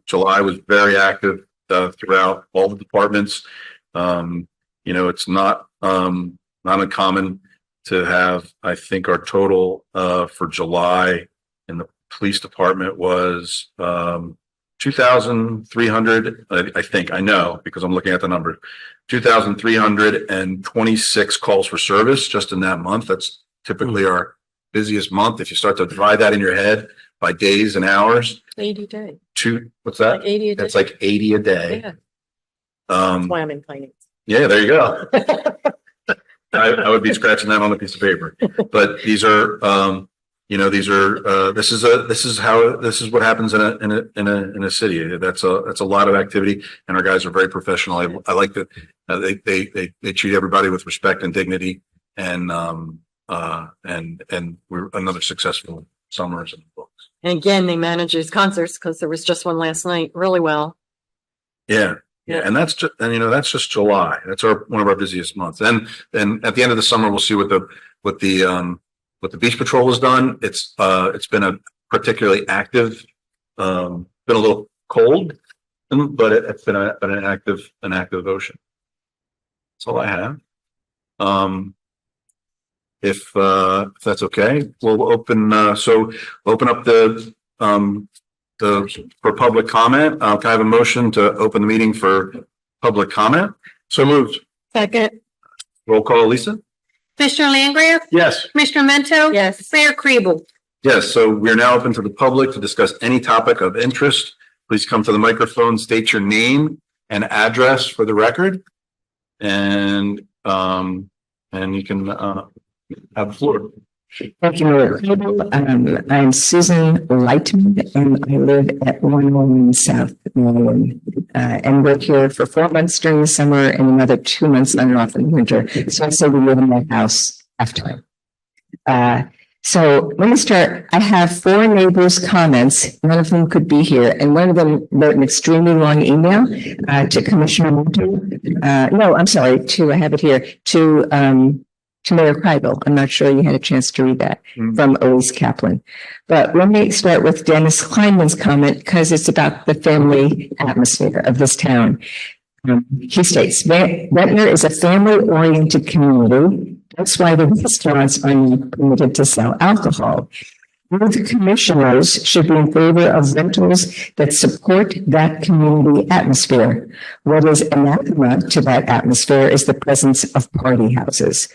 July was very active throughout all the departments. It's not uncommon to have, I think our total for July in the police department was 2,300, I know, because I'm looking at the number, 2,326 calls for service just in that month. That's typically our busiest month. If you start to divide that in your head by days and hours, 80 a day. what's that? Like 80 a day. That's like 80 a day. Yeah, that's Um, why I'm in finance. yeah, there you go. I would be scratching that on a piece of paper, but these are, this is what happens in a city. That's a lot of activity, and our guys are very professional. I like that they treat everybody with respect and dignity, and we're another successful summers in the books. And again, they manage his concerts because there was just one last night really well. Yeah. Yeah. And that's just July. That's one of our busiest months. And at the end of the summer, we'll see what the beach patrol has done. It's been a particularly active, been a little cold, but it's been an active ocean. That's all I have. If that's okay, we'll open up for public comment. Can I have a motion to open the meeting for public comment? So moved. Second. Roll call, Lisa? Commissioner Langgraf? Yes. Commissioner Mento? Yes. Mayor Kribel? Yes, so we are now open to the public to discuss any topic of interest. Please come to the microphone, state your name and address for the record. And you can have the floor. Thank you, Mayor. I'm Susan Lightman, and I live at 101 South Maryland. And we're here for 4 months during the summer and another 2 months on and off in the winter. So I say we live in my house half-time. So let me start. I have 4 neighbors' comments. One of them could be here, and one of them wrote an extremely long email to Commissioner Monto. I have it here to Mayor Kribel. I'm not sure you had a chance to read that from Elise Kaplan. But let me start with Dennis Kleinman's comment because it's about the family atmosphere of this town. He states, Ventnor is a family-oriented community. That's why the restaurants are not permitted to sell alcohol. The commissioners should be in favor of rentals that support that community atmosphere. What is anathema to that atmosphere is the presence of party houses.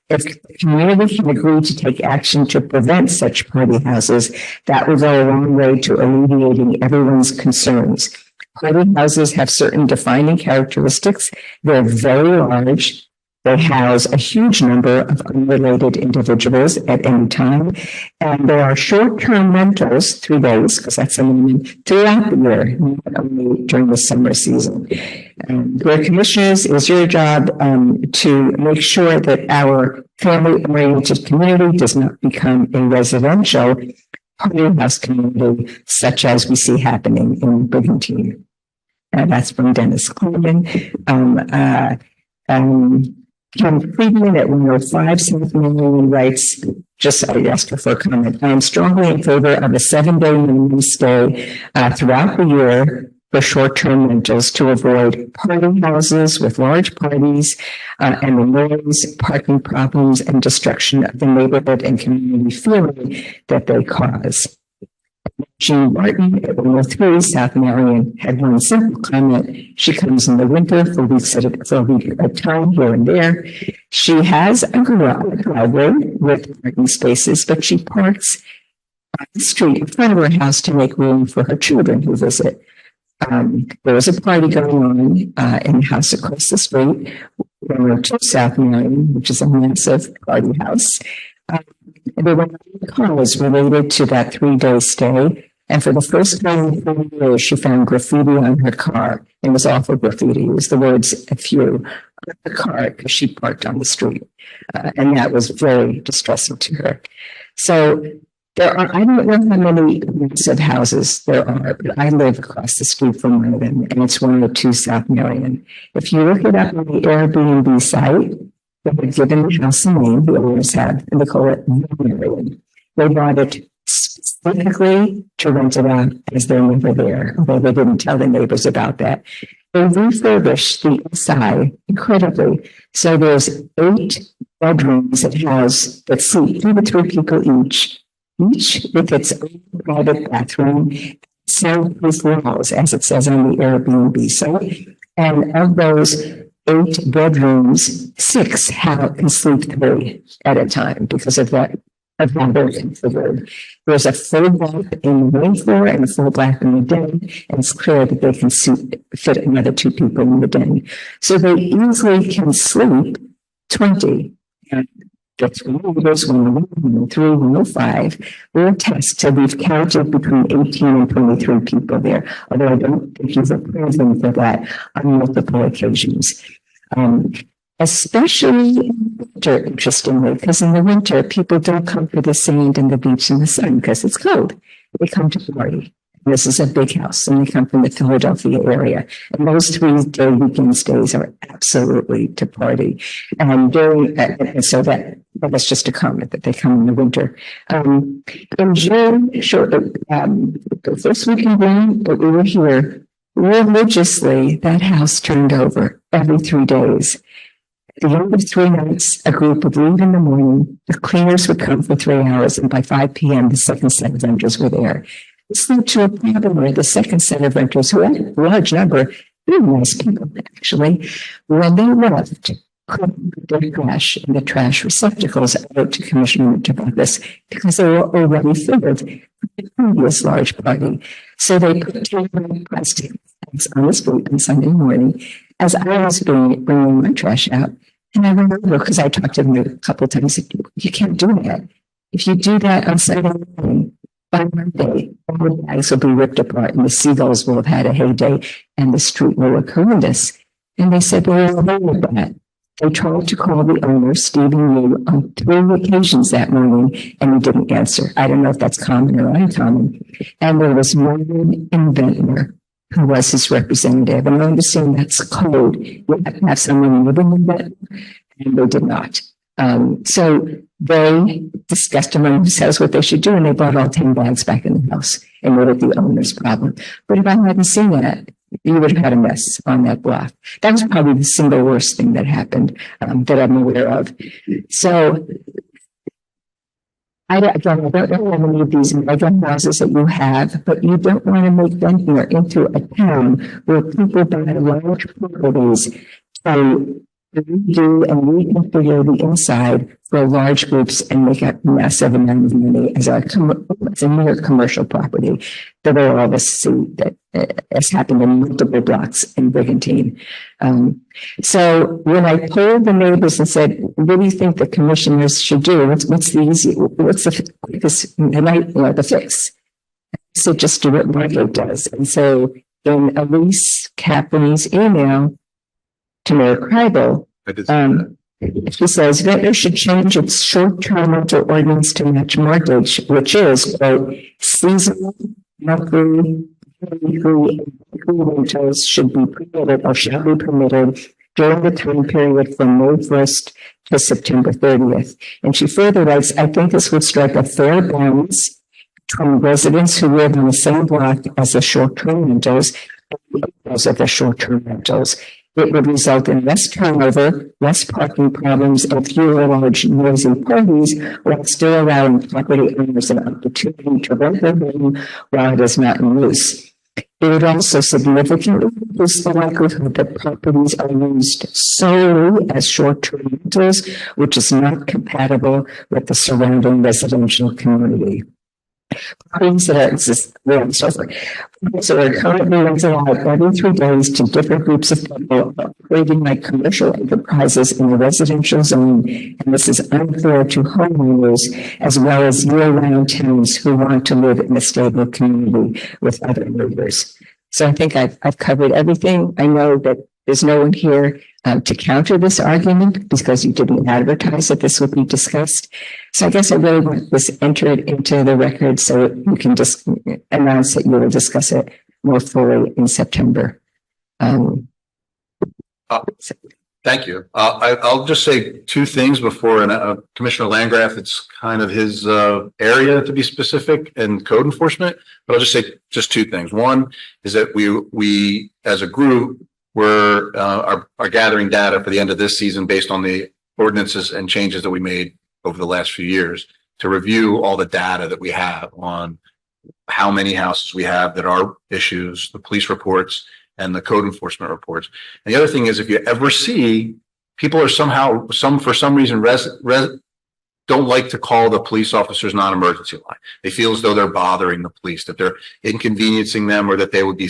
If the community can agree to take action to prevent such party houses, that will go a long way to alleviating everyone's concerns. Party houses have certain defining characteristics. They're very large. They house a huge number of unrelated individuals at any time, and there are short-term rentals, 3 days, because that's a minimum, throughout the year, not only during the summer season. Your commissioners, is your job to make sure that our family-oriented community does not become a residential party house community, such as we see happening in Brigantine. That's from Dennis Coleman. Ken Friedman at 105 South Maryland writes, I asked her for a comment. I am strongly in favor of a 7-day minimum stay throughout the year for short-term rentals to avoid party houses with large parties and the noise, parking problems, and destruction of the neighborhood and community feeling that they cause. Jean Martin at 103 South Marion had one simple comment. She comes in the winter for a week at a time here and there. She has a driveway with parking spaces, but she parks on the street in front of her house to make room for her children who visit. There was a party going on, in the house across the street, to South Marion, which is a massive party house. There were calls related to that 3-day stay. And for the first time in 30 years, she found graffiti on her car. It was awful graffiti. It was the words "a few" on the car because she parked on the street. And that was very distressing to her. So there are, I don't know how many massive houses there are, but I live across the street from one of them, and it's 102 South Marion. If you look it up on the Airbnb site, they have given the house a name, the owners have, and they call it Marion. They bought it specifically to rent it out as their neighbor there, although they didn't tell the neighbors about that. They refurbished the inside incredibly. So there's 8 bedrooms that seat 2 to 3 people each with its own private bathroom, soundproof walls, as it says on the Airbnb site. And of those 8 bedrooms, 6 can sleep 3 at a time because of that. Of how they're configured. There's a full bath in the main floor and a full bath in the den, and it's clear that they can fit another 2 people in the den. So they easily can sleep 20. And the 3 neighbors, 101, 3, 105, we're a test. So we've counted between 18 and 23 people there, although I don't think you've approved them for that on multiple occasions. Especially in winter, interestingly, because in the winter, people don't come for the sand and the beach and the sun because it's cold. They come to party. This is a big house, and they come from the Philadelphia area. And those 3-day weekend stays are absolutely to party. And and so that's just a comment that they come in the winter. In June, the first week in June that we were here, religiously, that house turned over every 3 days. The end of 3 nights, a group would leave in the morning, the cleaners would come for 3 hours, and by 5 p.m., the second set of renters were there. This led to a problem where the second set of renters, who had a large number, very nice people, actually, when they left, couldn't put their trash in the trash receptacles. I wrote to Commissioner Winter about this because they were already filled from the previous large party. So they put temporary plastic bags on the street on Sunday morning as I was bringing my trash out. And I remember, because I talked to them a couple of times, you can't do that. If you do that on Sunday morning, by Monday, all the bags will be ripped apart and the seagulls will have had a heyday and the street will look horrendous. And they said, well, we're aware of that. They tried to call the owner, Stephen Yu, on 3 occasions that morning, and he didn't answer. I don't know if that's common or uncommon. And there was Morgan in Ventnor, who was his representative. And I understand that's code. You have to have someone living in Ventnor, and they did not. So they discussed among themselves what they should do, and they brought all 10 bags back in the house and made it the owner's problem. But if I hadn't seen that, you would have had a mess on that block. That was probably the single worst thing that happened that I'm aware of. So I don't know how many of these mega houses that you have, but you don't want to make Ventnor into a town where people buy large properties to redo and reconfigure the inside for large groups and make a massive amount of money as a mere commercial property that all of us see that has happened in multiple blocks in Brigantine. So when I polled the neighbors and said, what do you think the commissioners should do? What's the quickest, the fix? So just do what Margaret does. And so in Elise Kaplan's email to Mayor Kreibel, she says Ventnor should change its short-term rental ordinance to match mortgage, which is, quote, seasonal, monthly, weekly, rentals should be permitted or shall be permitted during the time period from May 1st to September 30th. And she further writes, I think this would strike a fair balance between residents who live on the same block as the short-term rentals and the owners of the short-term rentals. It would result in less turnover, less parking problems, and fewer large noisy parties, while still allowing property owners an opportunity to rent their home while it is not in use. It would also significantly reduce the likelihood that properties are used solely as short-term rentals, which is not compatible with the surrounding residential community. Properties that are, this is where I'm suffering. Properties that are currently rented out every 3 days to different groups of people operating like commercial enterprises in the residential zone. And this is unfair to homeowners as well as year-round tenants who want to live in a stable community with other neighbors. So I think I've covered everything. I know that there's no one here to counter this argument because you didn't advertise that this would be discussed. So I guess I really want this entered into the record so you can just announce that you will discuss it more fully in September. Thank you. I'll just say two things before, and Commissioner Landgraf, it's kind of his area to be specific and code enforcement, but I'll just say just two things. One is that we as a group, are gathering data for the end of this season based on the ordinances and changes that we made over the last few years to review all the data that we have on how many houses we have that are issues, the police reports and the code enforcement reports. And the other thing is, if you ever see people are somehow, for some reason, don't like to call the police officers non-emergency line. They feel as though they're bothering the police, that they're inconveniencing them, or that they would be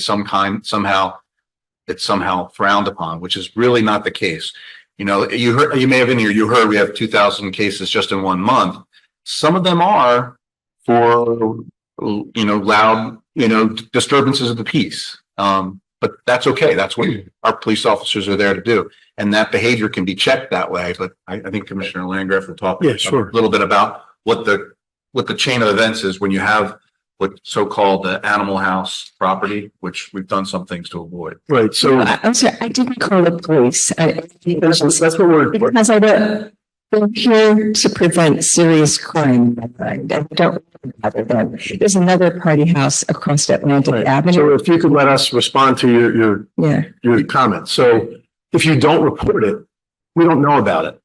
it's somehow frowned upon, which is really not the case. You know, you may have in here, you heard we have 2,000 cases just in 1 month. Some of them are for, loud, disturbances of the peace. But that's okay. That's what our police officers are there to do. And that behavior can be checked that way. But I think Commissioner Landgraf will talk a little bit about what the chain of events is when you have what so-called the animal house property, which we've done some things to avoid. Right. So I'm sorry, I didn't call the police. that's what we're, Because we're here to prevent serious crime. I don't bother them. There's another party house across Atlantic so Avenue. if you could let us respond to your comment. So if you don't report it, we don't know about it.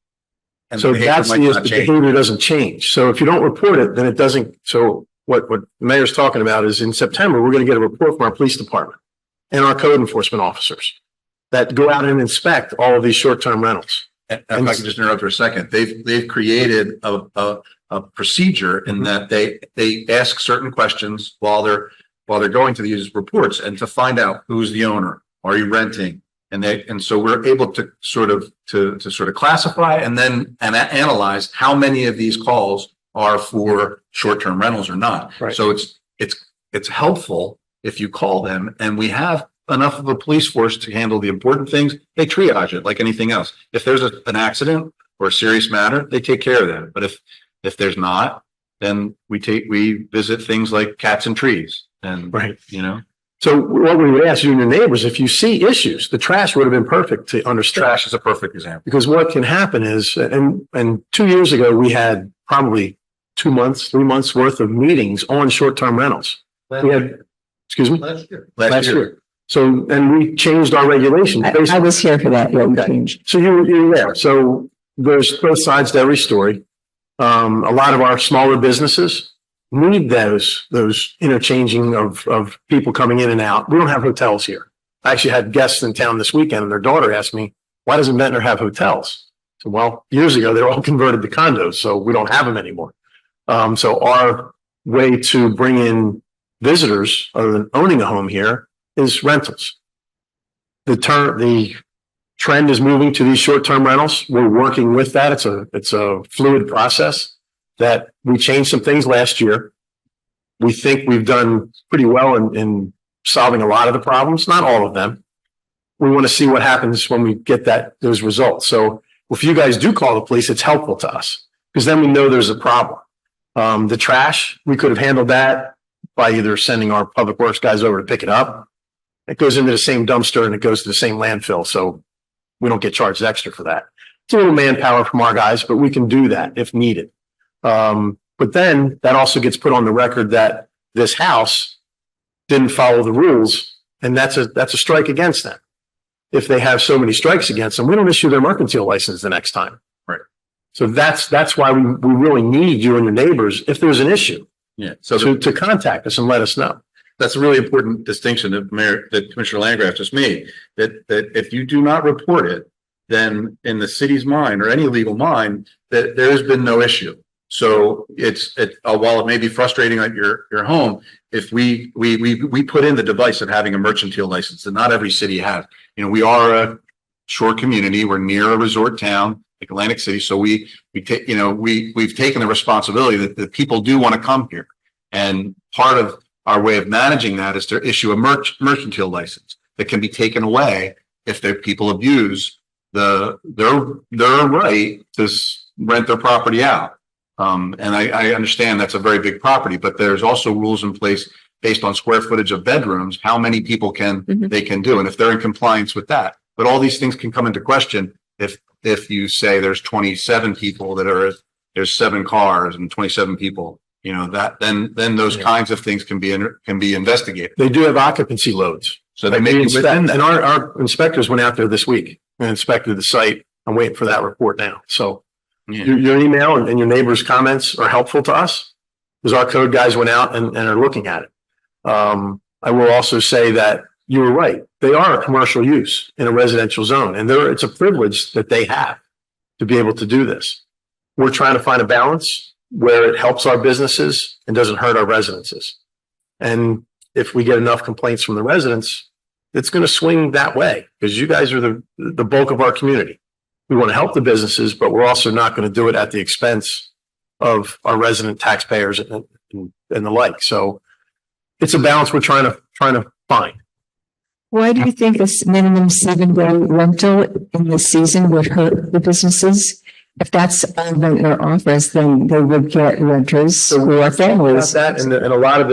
And So the behavior that's might the not change. behavior doesn't change. So if you don't report it, then it doesn't. So what the mayor's talking about is in September, we're going to get a report from our police department and our code enforcement officers that go out and inspect all of these short-term rentals. And if I can just interrupt for a second, they've created a procedure in that they ask certain questions while they're going to these reports and to find out who's the owner, are you renting? And so we're able to sort of classify and then analyze how many of these calls are for short-term rentals or not. Right. So it's helpful if you call them, and we have enough of a police force to handle the important things. They triage it like anything else. If there's an accident or a serious matter, they take care of that. But if there's not, then we visit things like cats and trees and, Right. So what we would ask you and your neighbors, if you see issues, the trash would have been perfect to understand. trash is a perfect example. Because what can happen is, and 2 years ago, we had probably 2 months, 3 months worth of meetings on short-term rentals. We had, excuse me? Last year. So, and we changed our regulations. I was here for that. Yeah, we Okay. changed. So you were there. So there's both sides to every story. A lot of our smaller businesses need those interchanging of people coming in and out. We don't have hotels here. I actually had guests in town this weekend and their daughter asked me, why doesn't Ventnor have hotels? So, well, years ago, they were all converted to condos, so we don't have them anymore. So our way to bring in visitors other than owning a home here is rentals. The trend is moving to these short-term rentals. We're working with that. It's a fluid process that we changed some things last year. We think we've done pretty well in solving a lot of the problems, not all of them. We want to see what happens when we get those results. So if you guys do call the police, it's helpful to us because then we know there's a problem. The trash, we could have handled that by either sending our public works guys over to pick it up. It goes into the same dumpster and it goes to the same landfill. So we don't get charged extra for that. It's a little manpower from our guys, but we can do that if needed. But then that also gets put on the record that this house didn't follow the rules, and that's a strike against them. If they have so many strikes against them, we don't issue their mercantile license the next time. Right. So that's why we really need you and your neighbors if there's an issue. Yeah. So to contact us and let us know. that's a really important distinction that Commissioner Landgraf just made, that if you do not report it, then in the city's mind or any legal mind, that there has been no issue. So while it may be frustrating at your home, if we put in the device of having a mercantile license that not every city has. You know, we are a shore community. We're near a resort town, like Atlantic City. So we've taken the responsibility that the people do want to come here. And part of our way of managing that is to issue a mercantile license that can be taken away if the people abuse their right to rent their property out. And I understand that's a very big property, but there's also rules in place based on square footage of bedrooms, how many people they can do, and if they're in compliance with that. But all these things can come into question if you say there's 27 people there's 7 cars and 27 people, you know, that then those kinds of things can be investigated. They do have occupancy loads. So they may be within that. And our inspectors went out there this week and inspected the site. I'm waiting for that report now. So your email and your neighbors' comments are helpful to us because our code guys went out and are looking at it. I will also say that you were right. They are a commercial use in a residential zone, and it's a privilege that they have to be able to do this. We're trying to find a balance where it helps our businesses and doesn't hurt our residences. And if we get enough complaints from the residents, it's going to swing that way because you guys are the bulk of our community. We want to help the businesses, but we're also not going to do it at the expense of our resident taxpayers and the like. So it's a balance we're trying to find. Why do you think this minimum 7-day rental in the season would hurt the businesses? If that's all Ventnor offers, then they would get renters who are families. About that, and a lot of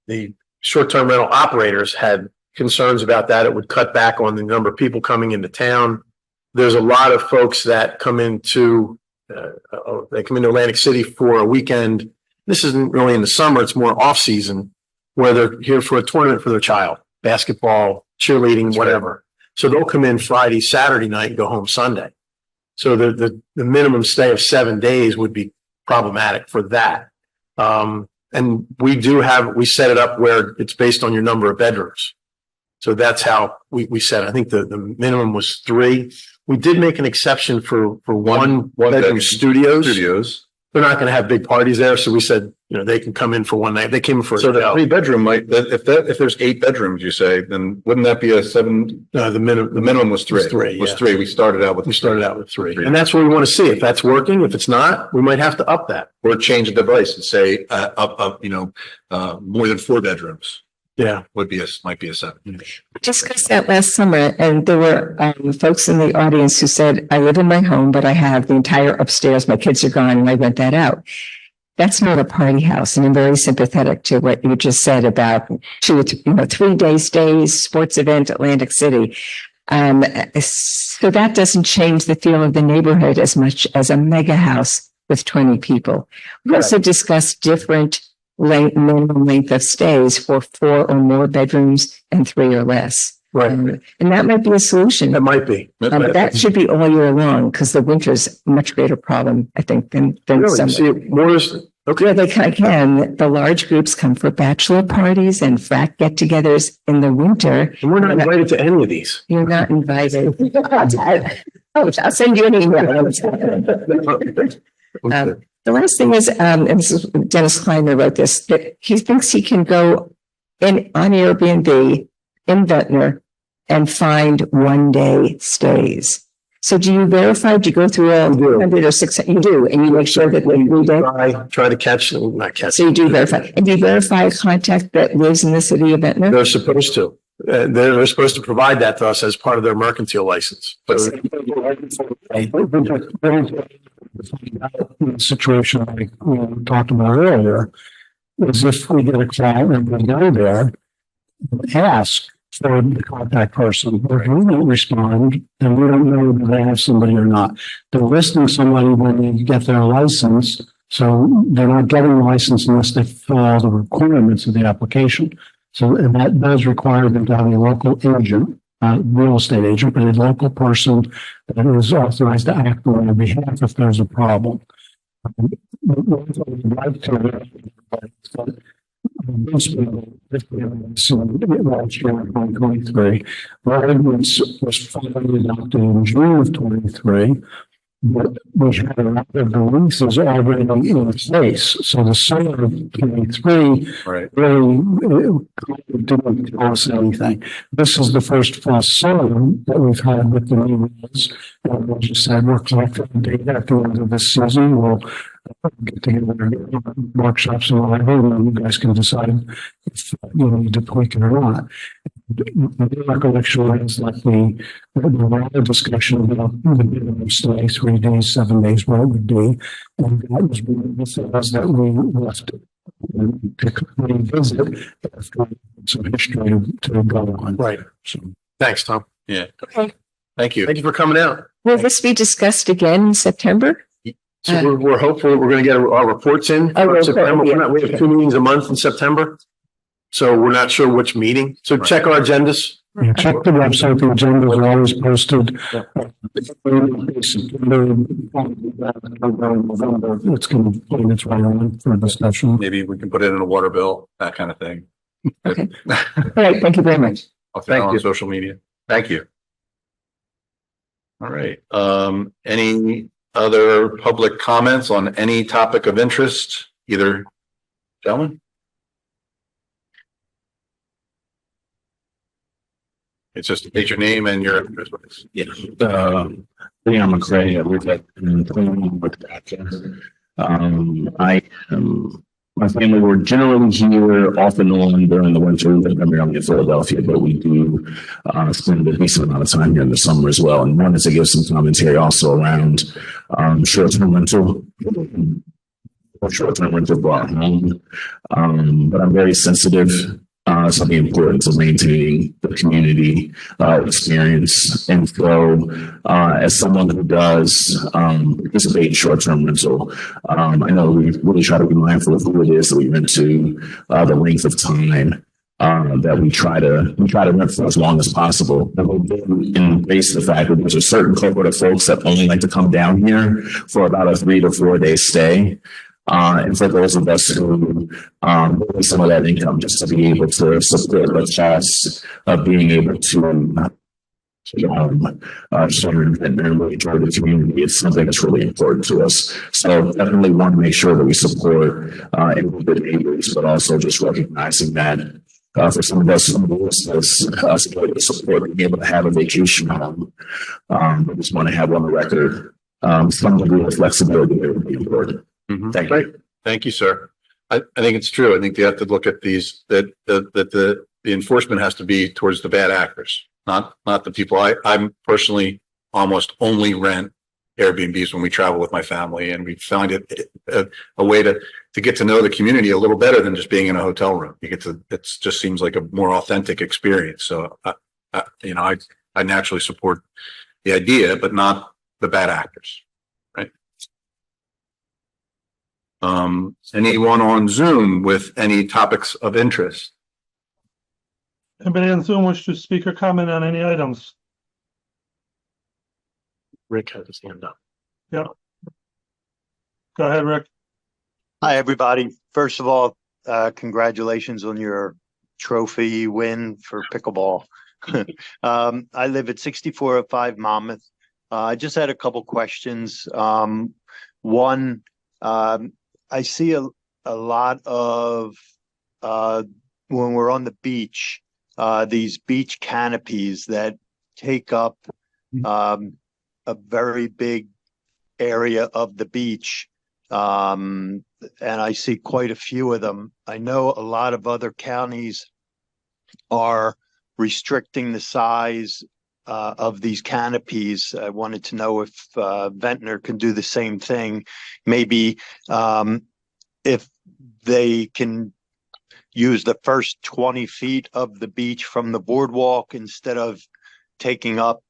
the short-term rental operators had concerns about that. It would cut back on the number of people coming into town. There's a lot of folks that come into Atlantic City for a weekend. This isn't really in the summer; it's more off-season, where they're here for a tournament for their child, basketball, cheerleading, whatever. So they'll come in Friday, Saturday night, and go home Sunday. So the minimum stay of 7 days would be problematic for that. And we set it up where it's based on your number of bedrooms. So that's how we set it. I think the minimum was 3. We did make an exception for one bedroom studios. They're not going to have big parties there. So we said, you know, they can come in for one night. They came in for So the 3-bedroom might, if there's 8 bedrooms, you say, then wouldn't that be a 7? No, the minimum was 3. Was 3. We started out with 3. And that's what we want to see. If that's working, if it's not, we might have to up that. Or change the device and say, more than 4 bedrooms. Yeah. Might be a 7. Discussed that last summer, and there were folks in the audience who said, I live in my home, but I have the entire upstairs. My kids are gone and I rent that out. That's not a party house. And I'm very sympathetic to what you just said about 3-day stays, sports event, Atlantic City. So that doesn't change the feel of the neighborhood as much as a mega house with 20 people. We also discussed different minimum length of stays for 4 or more bedrooms and 3 or less. Right. And that might be a solution. That might be. But that should be all year long because the winter's a much greater problem, I think, than Really? summer. See, more is, okay. Yeah, they can. The large groups come for bachelor parties and frat get-togethers in the winter. And we're not invited to any of these. You're not invited. I'll send you an email. The last thing is, and this is Dennis Klein who wrote this, that he thinks he can go on Airbnb in Ventnor and find 1-day stays. So do you verify? Do you go through all 100 or 600? You do, and you make sure that they try to catch them, not catch. So you do verify. And do you verify a contact that lives in the city of Ventnor? They're supposed to. They're supposed to provide that to us as part of their mercantile license. But The situation like we talked about earlier is if we get a call and we go there, ask for the contact person, or if we don't respond, then we don't know whether they have somebody or not. They're listing somebody when they get their license, so they're not getting the license unless they fill all the requirements of the application. So, and that does require them to have a local agent, real estate agent, but a local person that is authorized to act on their behalf if there's a problem. Last year, 2023, was finally adopted in June of 23. But we had a lot of the leases already in place, so the summer of 23 Right. really didn't tell us anything. This is the first full summer that we've had with the new rules. And we just said we're collecting data at the end of this season. We'll get together and workshops and whatever, and then you guys can decide if you need to tweak it or not. My recollection is like the discussion about the minimum stay, 3 days, 7 days, what it would be. And that was one of the things that we left to revisit after some history to go on. Right. So, Thanks, Tom. Yeah. Okay. Thank you. Thank you for coming out. Will this be discussed again in September? So we're hopeful that we're going to get our reports in Oh, for okay, September. yeah. We have 2 meetings a month in September. So we're not sure which meeting. So check our agendas. yeah, check the website, the agendas are always posted. November, it's going to be its way on for discussion. Maybe we can put it in a water bill, that kind of thing. Okay. All right, thank you very much. I'll throw it Thank on you. social media. Thank you. All right. Any other public comments on any topic of interest? Either gentlemen? It's just state your name and your address, please. Yeah, Leon McCray, I live at with Gotcha. My family, we're generally here off and on during the winter, primarily in Philadelphia, but we do spend a decent amount of time here in the summer as well. And wanted to give some commentary also around short-term rental brought home. But I'm very sensitive to the importance of maintaining the community experience. And so, as someone who does participate in short-term rental, I know we really try to be mindful of who it is that we rent to, the length of time that we try to rent for as long as possible. And based on the fact that there's a certain cohort of folks that only like to come down here for about a 3 to 4 day stay. And for those of us who need some of that income just to be able to support the costs of being able to serve and really enjoy the community, it's something that's really important to us. So definitely want to make sure that we support the neighbors, but also just recognizing that for some of us, some of the listeners, support being able to have a vacation home. We just want to have on the record some degree of flexibility that would be important. Mhm. Thank you. Thank you, sir. I think it's true. I think you have to look at these, that the enforcement has to be towards the bad actors, not the people. I'm personally almost only rent Airbnbs when we travel with my family, and we find it a way to get to know the community a little better than just being in a hotel room. You get to, it just seems like a more authentic experience. So, I naturally support the idea, but not the bad actors. Anyone on Zoom with any topics of interest? Anybody on Zoom wish to speak or comment on any items? Rick has his hand up. Go ahead, Rick. Hi, everybody. First of all, congratulations on your trophy win for pickleball. I live at 6405 Monmouth. I just had a couple questions. One, I see a lot of, when we're on the beach, these beach canopies that take up a very big area of the beach. And I see quite a few of them. I know a lot of other counties are restricting the size of these canopies. I wanted to know if Ventnor can do the same thing. Maybe if they can use the first 20 feet of the beach from the boardwalk instead of taking up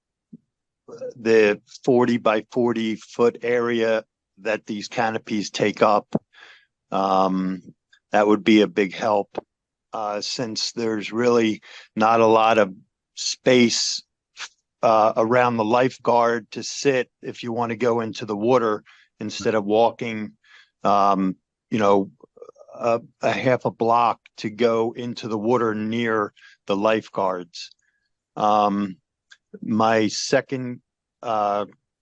the 40 by 40 foot area that these canopies take up. That would be a big help since there's really not a lot of space around the lifeguard to sit if you want to go into the water instead of walking, a half a block to go into the water near the lifeguards. My second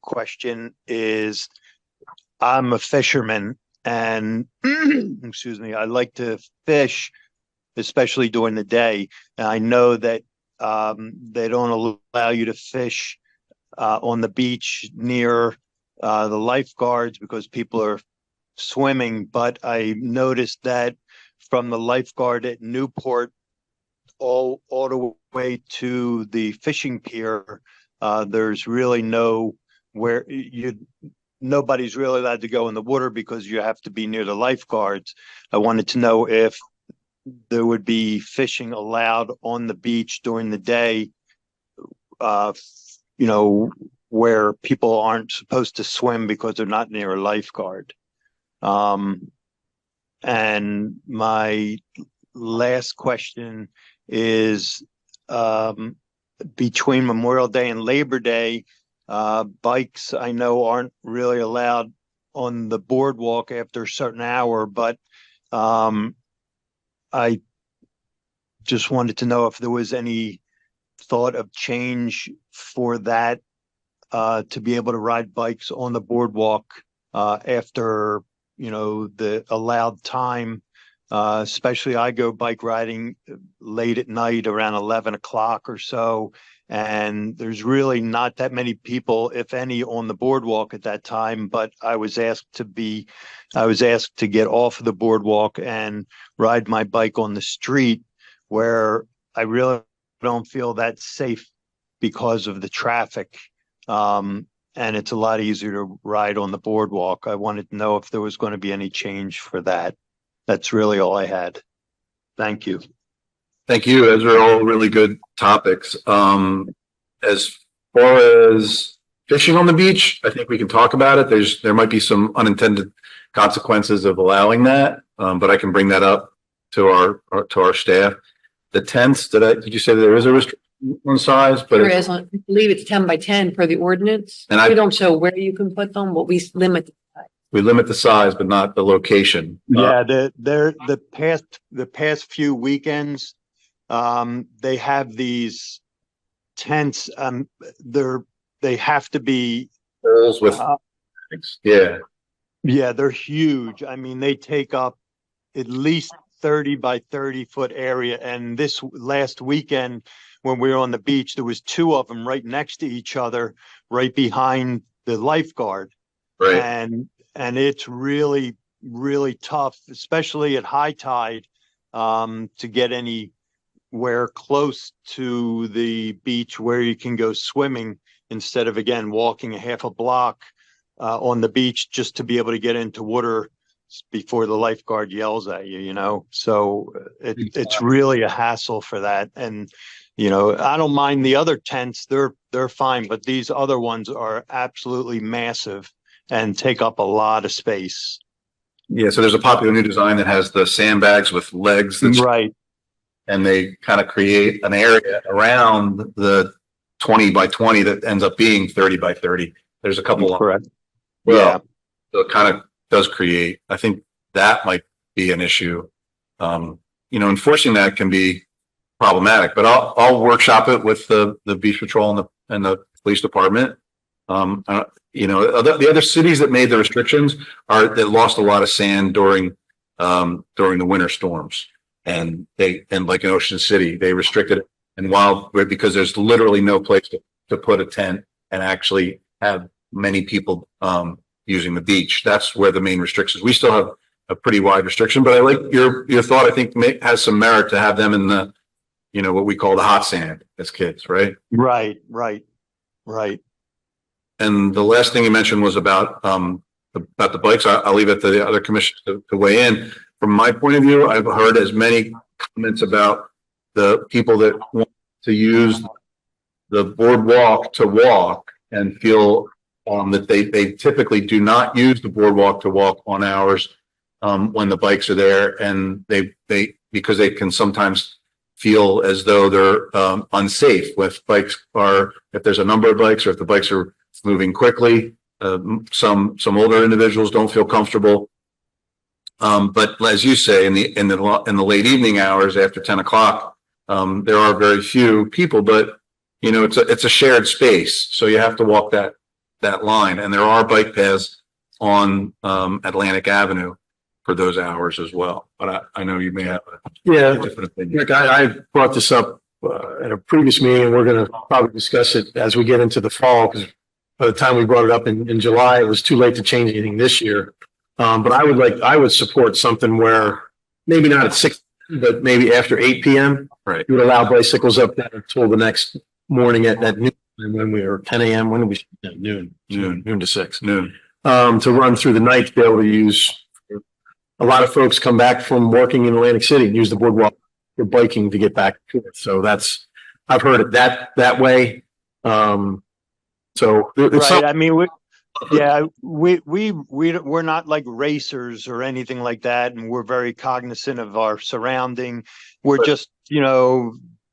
question is, I'm a fisherman and excuse me, I like to fish, especially during the day. And I know that they don't allow you to fish on the beach near the lifeguards because people are swimming. But I noticed that from the lifeguard at Newport all the way to the fishing pier, there's really nobody's really allowed to go in the water because you have to be near the lifeguards. I wanted to know if there would be fishing allowed on the beach during the day, where people aren't supposed to swim because they're not near a lifeguard. And my last question is, between Memorial Day and Labor Day, bikes I know aren't really allowed on the boardwalk after a certain hour, but I just wanted to know if there was any thought of change for that, to be able to ride bikes on the boardwalk after the allowed time. Especially I go bike riding late at night around 11 o'clock or so, and there's really not that many people, if any, on the boardwalk at that time. But I was asked to get off of the boardwalk and ride my bike on the street, where I really don't feel that safe because of the traffic. And it's a lot easier to ride on the boardwalk. I wanted to know if there was going to be any change for that. That's really all I had. Thank you. Thank you. Those are all really good topics. As far as fishing on the beach, I think we can talk about it. There might be some unintended consequences of allowing that, but I can bring that up to our staff. The tents, did you say that there is a restriction on size? But There is, I believe it's 10 by 10 per the ordinance. And We don't show where you can put them, but we limit. we limit the size, but not the location. Yeah, the past few weekends, they have these tents. They have to be Holes with, yeah. Yeah, they're huge. I mean, they take up at least 30 by 30 foot area. And this last weekend, when we were on the beach, there was two of them right next to each other, right behind the lifeguard. Right. And it's really, really tough, especially at high tide, to get anywhere close to the beach where you can go swimming instead of, again, walking a half a block on the beach just to be able to get into water before the lifeguard yells at you, So it's really a hassle for that. And, I don't mind the other tents. They're fine, but these other ones are absolutely massive and take up a lot of space. Yeah, so there's a popular new design that has the sandbags with legs. Right. And they kind of create an area around the 20 by 20 that ends up being 30 by 30. There's a couple. Correct. Yeah. So it kind of does create, I think that might be an issue. Enforcing that can be problematic, but I'll workshop it with the beach patrol and the police department. The other cities that made the restrictions that lost a lot of sand during the winter storms, and like in Ocean City, they restricted it. And because there's literally no place to put a tent and actually have many people using the beach, that's where the main restrictions. We still have a pretty wide restriction, but I like your thought. I think has some merit to have them in the, what we call the hot sand as kids, right? Right. And the last thing you mentioned was about the bikes. I'll leave it to the other commissioners to weigh in. From my point of view, I've heard as many comments about the people that want to use the boardwalk to walk and feel that they typically do not use the boardwalk to walk on hours when the bikes are there, and because they can sometimes feel as though they're unsafe if there's a number of bikes or if the bikes are moving quickly. Some older individuals don't feel comfortable. But as you say, in the late evening hours after 10 o'clock, there are very few people, but it's a shared space. So you have to walk that that line. And there are bike paths on, Atlantic Avenue for those hours as well. But I know you may have a Yeah, different opinion. Rick, I brought this up at a previous meeting, and we're going to probably discuss it as we get into the fall, because by the time we brought it up in July, it was too late to change anything this year. But I would support something where maybe not at 6, but maybe after 8 p.m. Right. You would allow bicycles up there until the next morning at noon, when we were 10 a.m. When did we? Noon to 6. Noon. To run through the night to be able to use. A lot of folks come back from working in Atlantic City and use the boardwalk for biking to get back to it. So I've heard it that way. So it's Right, I mean, we're not like racers or anything like that, and we're very cognizant of our surrounding. We're just,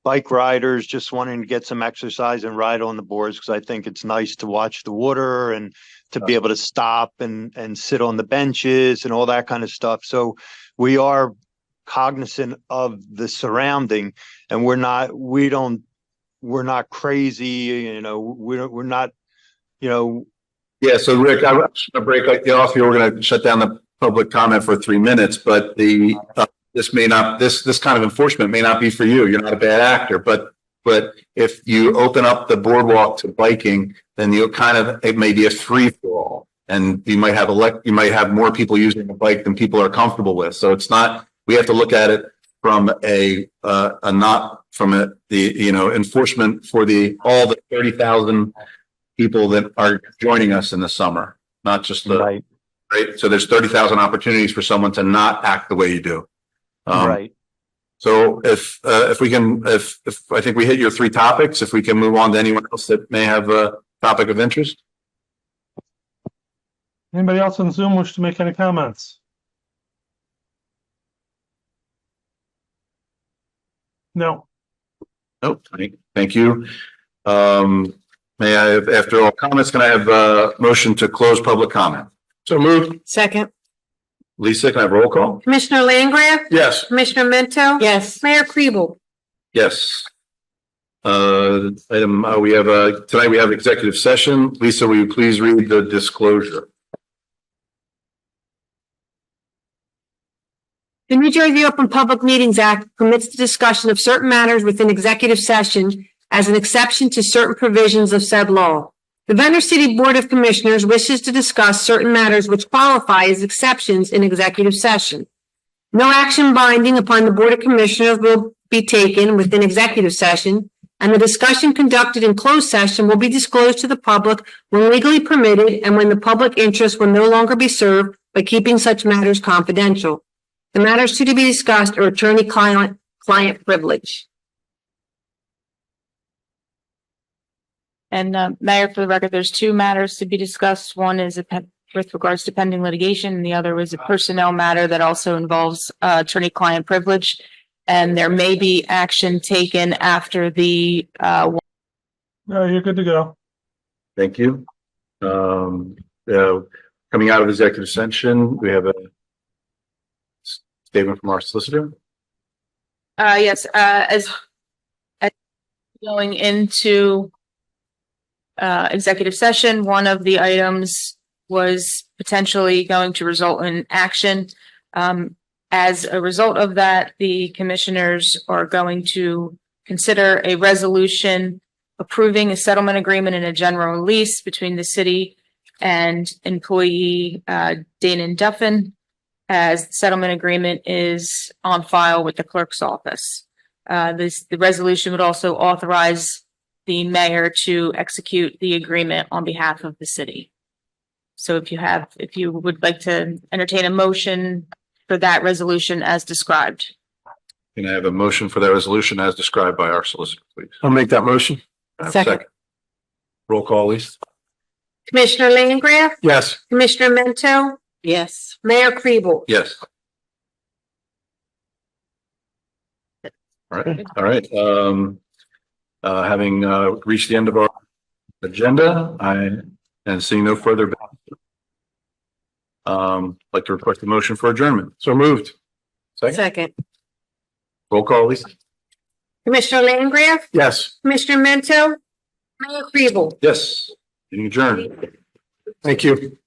bike riders just wanting to get some exercise and ride on the boards, because I think it's nice to watch the water and to be able to stop and sit on the benches and all that kind of stuff. So we are cognizant of the surrounding, and we're not crazy, we're not, Yeah, so Rick, I'm going to break you off here. We're going to shut down the public comment for 3 minutes, but this kind of enforcement may not be for you. You're not a bad actor, but if you open up the boardwalk to biking, then it may be a free for all, and you might have more people using the bike than people are comfortable with. So it's not. We have to look at it from enforcement for all the 30,000 people that are joining us in the summer, not just right. So there's 30,000 opportunities for someone to not act the way you do. Right. So if I think we hit your 3 topics, if we can move on to anyone else that may have a topic of interest. Anybody else on Zoom wish to make any comments? No. Nope. Thank you. May I, after all comments, can I have a motion to close public comment? So moved. Second. Lisa, can I have roll call? Commissioner Langgraf? Yes. Commissioner Mento? Yes. Mayor Kribel? Yes. We have tonight we have executive session. Lisa, will you please read the disclosure? The New Jersey Open Public Meetings Act permits the discussion of certain matters within executive session as an exception to certain provisions of said law. The Ventnor City Board of Commissioners wishes to discuss certain matters which qualify as exceptions in executive session. No action binding upon the Board of Commissioners will be taken within executive session, and the discussion conducted in closed session will be disclosed to the public when legally permitted and when the public interest will no longer be served by keeping such matters confidential. The matters to be discussed are attorney-client privilege. And Mayor, for the record, there's 2 matters to be discussed. One is with regards to pending litigation, and the other was a personnel matter that also involves attorney-client privilege. And there may be action taken after the No, you're good to go. Thank you. Coming out of executive session, we have a statement from our solicitor. Yes, as going into executive session, one of the items was potentially going to result in action. As a result of that, the commissioners are going to consider a resolution approving a settlement agreement and a general release between the city and employee Dana Duffin, as the settlement agreement is on file with the clerk's office. The resolution would also authorize the mayor to execute the agreement on behalf of the city. So if you would like to entertain a motion for that resolution as described. Can I have a motion for that resolution as described by our solicitor, please? I'll make that motion. Second. Roll call, Lisa. Commissioner Langgraf? Yes. Commissioner Mento? Yes. Mayor Kribel? Yes. All right. Having reached the end of our agenda, and seeing no further, like to request a motion for adjournment. So moved. Second. Roll call, Lisa. Commissioner Langgraf? Yes. Commissioner Mento? Mayor Kribel? Yes. Meeting adjourned. Thank you.